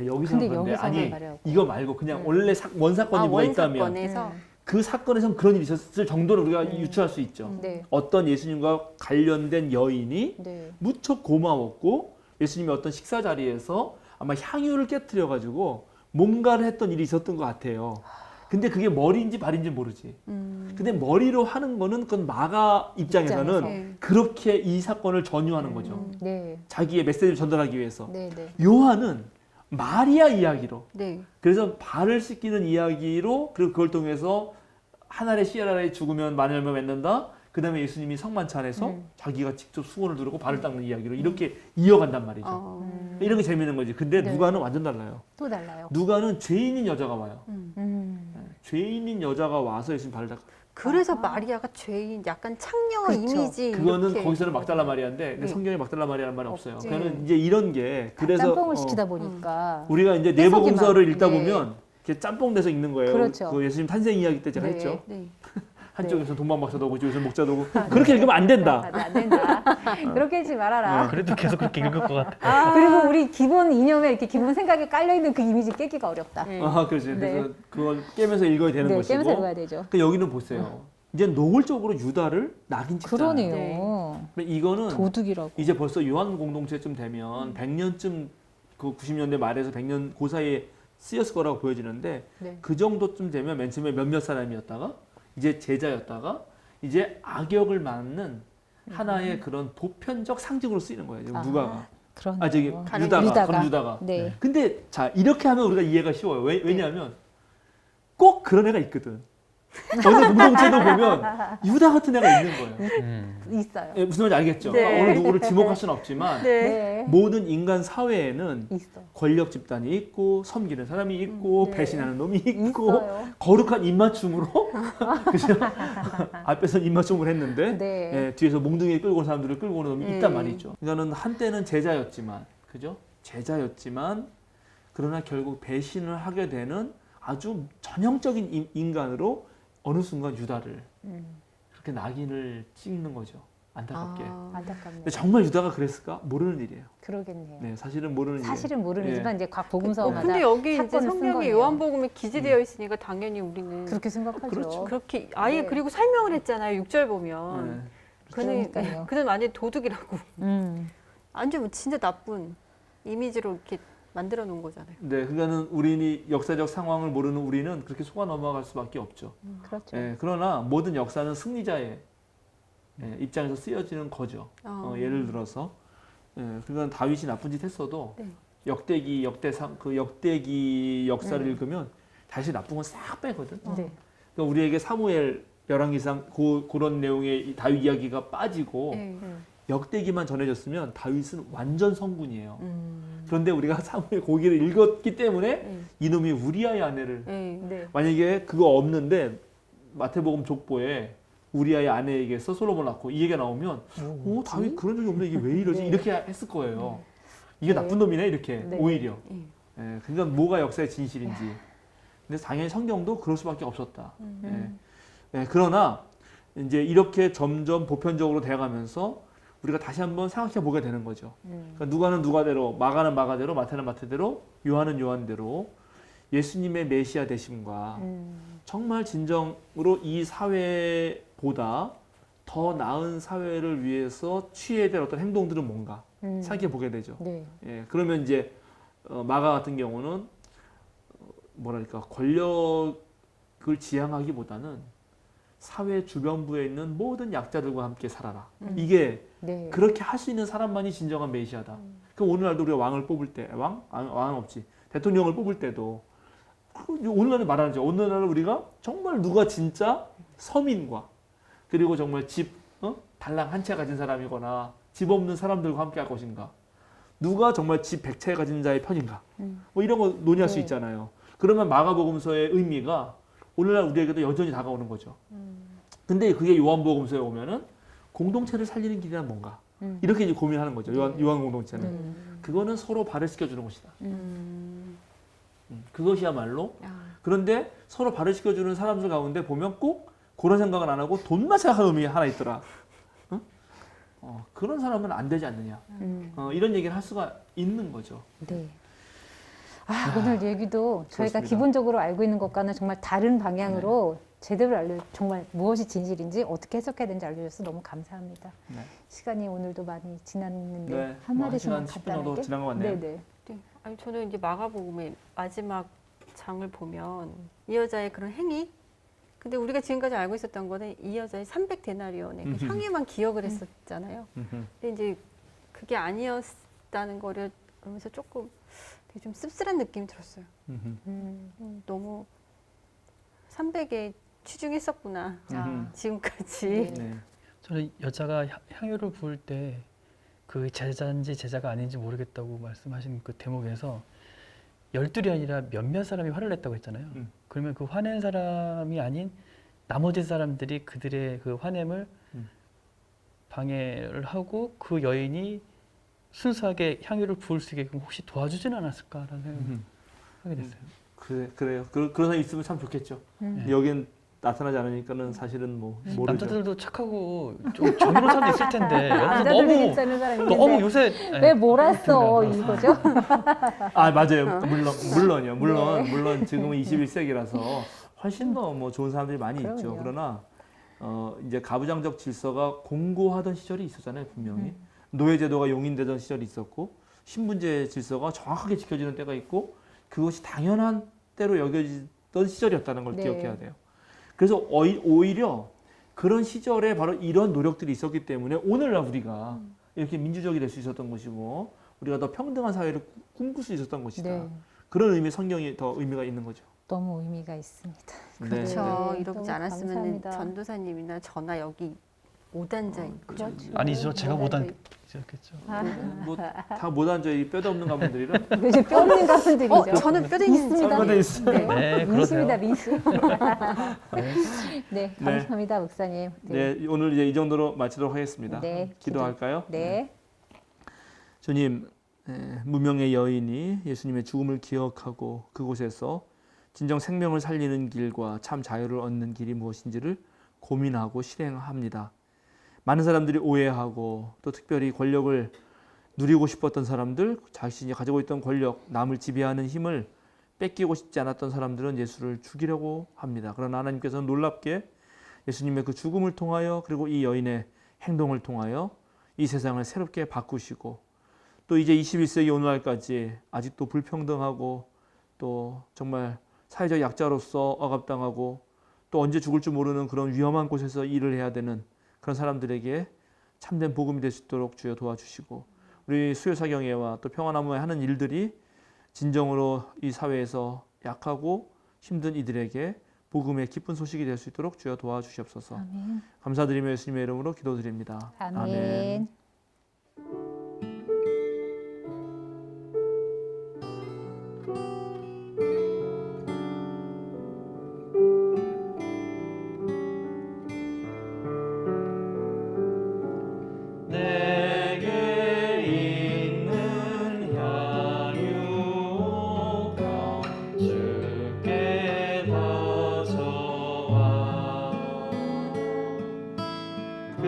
여기서는 근데 그런데 여기서는 아니 말이라고. 이거 말고 그냥 원래 원사건이 뭐가 있다면 원사건에서 그 사건에선 그런 일이 있었을 정도로 우리가 유추할 수 있죠. 네. 어떤 예수님과 관련된 여인이 네. 무척 고마웠고 예수님이 어떤 식사 자리에서 아마 향유를 깨뜨려 가지고 뭔가를 했던 일이 있었던 것 같아요. 근데 그게 머리인지 발인지 모르지. 근데 머리로 하는 거는 그건 마가 입장에서는 입장에서. 네. 그렇게 이 사건을 전유하는 거죠. 네. 자기의 메시지를 전달하기 위해서. 네. 네. 요한은 마리아 이야기로 네. 그래서 발을 씻기는 이야기로 그리고 그걸 통해서 한 알의 씨 알에 죽으면 많은 열매 맺는다. 그 다음에 예수님이 성만찬에서 자기가 직접 수건을 두르고 발을 닦는 이야기로 이렇게 이어간단 말이죠. 이런 게 재밌는 거지. 근데 네. 누가는 완전 달라요. 또 달라요. 누가는 죄인인 여자가 와요. 죄인인 여자가 와서 예수님 발을 닦아. 그래서 아하. 마리아가 죄인 약간 창녀 그렇죠. 이미지 그거는 이렇게. 거기서는 막달라 마리아인데 근데 네. 성경에 막달라 마리아라는 말이 없어요. 없지. 그거는 이제 이런 게 그래서 짬뽕을 시키다 보니까 우리가 이제 해석이 내복음서를 막- 읽다 네. 보면 이렇게 짬뽕 돼서 읽는 거예요. 그렇죠. 그 예수님 탄생 이야기 때 제가 네. 했죠. 네. 한쪽에서 동방박사도 오고 저기서 목자도 오고 그렇게 읽으면 안 된다. 안 된다. 그렇게 하지 말아라. 그래도 계속 그렇게 읽을 것 같아. 그리고 우리 기본 이념에 이렇게 기본 생각에 깔려 있는 그 이미지 깨기가 어렵다. 네. 그렇죠. 네. 그래서 그걸 깨면서 읽어야 되는 네, 것이고. 깨면서 읽어야 되죠. 그 여기는 보세요. 이제 노골적으로 유다를 낙인 찍잖아요. 그러네요. 이거는 도둑이라고. 이제 벌써 요한 공동체쯤 되면 100년쯤 그 90년대 말에서 100년 그 사이에 쓰였을 거라고 보여지는데 네. 그 정도쯤 되면 맨 처음에 몇몇 사람이었다가 이제 제자였다가 이제 악역을 맡는 하나의 그런 보편적 상징으로 쓰이는 거예요. 지금 누가가. 그러네요. 저기 가룟 가룟 유다가. 네. 근데 자 이렇게 하면 우리가 이해가 쉬워요. 왜냐하면 꼭 그런 애가 있거든. 어느 공동체도 보면 유다 같은 애가 있는 거예요. 있어요. 예, 무슨 말인지 알겠죠? 네. 어느 누구를 지목할 수는 없지만 네. 네. 모든 인간 사회에는 있어. 권력 집단이 있고 섬기는 사람이 있고 네. 배신하는 놈이 있고 있어요. 거룩한 입맞춤으로 그죠? 앞에서 입맞춤을 했는데 네. 예, 뒤에서 몽둥이 끌고 온 사람들을 끌고 오는 놈이 있단 네. 말이죠. 그러니까는 한때는 제자였지만 그죠? 제자였지만 그러나 결국 배신을 하게 되는 아주 전형적인 인간으로 어느 순간 유다를 그렇게 낙인을 찍는 거죠. 안타깝게. 안타깝네요. 근데 정말 유다가 그랬을까? 모르는 일이에요. 그러겠네요. 네, 사실은 모르는 일이에요. 사실은 모르지만 이제 각 어, 복음서마다 근데 여기 이제 사건을 쓴 성경에 거네요. 요한복음에 기재되어 있으니까 당연히 우리는 그렇게 생각하죠. 그렇죠. 그렇게 아예 네. 그리고 설명을 했잖아요. 6절 보면. 네. 그러니까요. 그는 완전 도둑이라고. 음. 완전 진짜 나쁜 이미지로 이렇게 만들어 놓은 거잖아요. 네, 그러니까는 우리는 역사적 상황을 모르는 우리는 그렇게 속아 넘어갈 수밖에 없죠. 그렇죠. 예, 그러나 모든 역사는 승리자의 입장에서 쓰여지는 거죠. 예를 들어서 그러니까 다윗이 나쁜 짓 했어도 네. 역대기 역사를 읽으면 다윗이 나쁜 건 싹 빼거든. 네. 그러니까 우리에게 사무엘 열왕기상 그런 내용의 이 다윗 이야기가 빠지고 네. 역대기만 전해졌으면 다윗은 완전 성군이에요. 음. 그런데 우리가 사무엘 고기를 읽었기 때문에 네. 이놈이 우리아의 아내를 네. 네. 만약에 그거 없는데 마태복음 족보에 우리아의 아내에게서 솔로몬 낳고 이 얘기가 나오면 다윗 그런 적이 없는데 이게 왜 이러지? 네. 이렇게 했을 거예요. 이게 네. 나쁜 놈이네 이렇게 네. 오히려. 네. 그러니까 뭐가 역사의 진실인지. 근데 당연히 성경도 그럴 수밖에 없었다. 그러나 이제 이렇게 점점 보편적으로 돼가면서 우리가 다시 한번 생각해 보게 되는 거죠. 그러니까 누가는 누가대로, 마가는 마가대로, 마태는 마태대로, 요한은 요한대로 예수님의 메시아 되심과 정말 진정으로 이 사회보다 더 나은 사회를 위해서 취해야 될 어떤 행동들은 뭔가 생각해 보게 되죠. 네. 그러면 이제 마가 같은 경우는 뭐랄까 권력을 지향하기보다는 사회 주변부에 있는 모든 약자들과 함께 살아라. 이게 네. 그렇게 할 수 있는 사람만이 진정한 메시아다. 그럼 오늘날도 우리가 왕을 뽑을 때 왕은 없지. 대통령을 뽑을 때도 오늘날은 말하죠. 오늘날은 우리가 정말 누가 진짜 서민과 그리고 정말 집 달랑 한 채 가진 사람이거나 집 없는 사람들과 함께 할 것인가. 누가 정말 집 100채 가진 자의 편인가. 뭐 이런 거 논의할 수 네. 있잖아요. 그러면 마가복음서의 의미가 오늘날 우리에게도 여전히 다가오는 거죠. 근데 그게 요한복음서에 오면은 공동체를 살리는 길이란 뭔가. 이렇게 이제 고민하는 거죠. 요한 공동체는. 그거는 서로 발을 시켜주는 것이다. 그것이야말로. 그런데 서로 발을 시켜주는 사람들 가운데 보면 꼭 그런 생각은 안 하고 돈만 생각하는 놈이 하나 있더라. 그런 사람은 안 되지 않느냐. 이런 얘기를 할 수가 있는 거죠. 네. 오늘 얘기도 저희가 그렇습니다. 기본적으로 알고 있는 것과는 정말 다른 방향으로 제대로 정말 무엇이 진실인지 어떻게 해석해야 되는지 알려줘서 너무 감사합니다. 네. 시간이 오늘도 많이 지났는데 네, 한마디씩만 1시간 10분 정도 간단하게. 지난 것 같네요. 네네. 네. 아니 저는 이제 마가복음의 마지막 장을 보면 이 여자의 그런 행위. 근데 우리가 지금까지 알고 있었던 거는 이 여자의 300데나리온의 그 향유만 기억을 했었잖아요. 근데 이제 그게 아니었다는 거를 그러면서 조금 되게 좀 씁쓸한 느낌이 들었어요. 너무 300에 취중했었구나. 지금까지. 네. 저는 여자가 향유를 부을 때 그 제자인지 제자가 아닌지 모르겠다고 말씀하신 그 대목에서 12이 아니라 몇몇 사람이 화를 냈다고 했잖아요. 그러면 그 화낸 사람이 아닌 나머지 사람들이 그들의 그 화냄을 방해를 하고 그 여인이 순수하게 향유를 부을 수 있게끔 혹시 도와주진 않았을까라는 생각을 하게 됐어요. 그래요. 그런 사람이 있으면 참 좋겠죠. 여긴 나타나지 않으니까는 사실은 뭐 모르죠. 남자들도 착하고 좀 정의로운 사람도 있을 텐데 여기서 남자들도 너무 괜찮은 사람이 너무 있는데 요새 왜 몰았어 그렇습니다. 이거죠? 맞아요. 물론요. 물론 지금은 21세기라서 훨씬 더 뭐 좋은 사람들이 많이 있죠. 그럼요. 그러나 이제 가부장적 질서가 공고하던 시절이 있었잖아요, 분명히. 노예제도가 용인되던 시절이 있었고 신분제 질서가 정확하게 지켜지는 때가 있고 그것이 당연한 때로 여겨지던 시절이었다는 걸 네. 기억해야 돼요. 그래서 오히려 그런 시절에 바로 이런 노력들이 있었기 때문에 오늘날 우리가 이렇게 민주적이 될 수 있었던 것이고 우리가 더 평등한 사회를 꿈꿀 수 있었던 것이다. 네. 그런 의미 성경이 더 의미가 있는 거죠. 너무 의미가 있습니다. 그렇죠. 네. 이러지 너무 않았으면 감사합니다. 전도사님이나 저나 여기 못 앉아 있고. 그렇죠. 아니죠. 제가 못 앉아 앉았겠죠. 다 못 앉아 이 뼈도 없는 가문들이라. 이제 뼈 없는 가수들이죠. 저는 뼈대 있는 있습니다. 있어요. 네, 민씨입니다, 그러세요. 민씨. 네. 네, 감사합니다, 목사님. 네, 오늘 이제 이 정도로 마치도록 하겠습니다. 네, 기도할까요? 네. 주님, 무명의 여인이 예수님의 죽음을 기억하고 그곳에서 진정 생명을 살리는 길과 참 자유를 얻는 길이 무엇인지를 고민하고 실행합니다. 많은 사람들이 오해하고 또 특별히 권력을 누리고 싶었던 사람들, 자신이 가지고 있던 권력, 남을 지배하는 힘을 뺏기고 싶지 않았던 사람들은 예수를 죽이려고 합니다. 그러나 하나님께서는 놀랍게 예수님의 그 죽음을 통하여 그리고 이 여인의 행동을 통하여 이 세상을 새롭게 바꾸시고 또 이제 21세기 오늘날까지 아직도 불평등하고 또 정말 사회적 약자로서 억압당하고 또 언제 죽을 줄 모르는 그런 위험한 곳에서 일을 해야 되는 그런 사람들에게 참된 복음이 될 수 있도록 주여 도와주시고 우리 수요사경회와 또 평화나무에 하는 일들이 진정으로 이 사회에서 약하고 힘든 이들에게 복음의 기쁜 소식이 될 수 있도록 주여 도와주시옵소서. 아멘. 감사드리며 예수님의 이름으로 기도드립니다. 아멘. 내게 있는 향유가 주께 가져와 그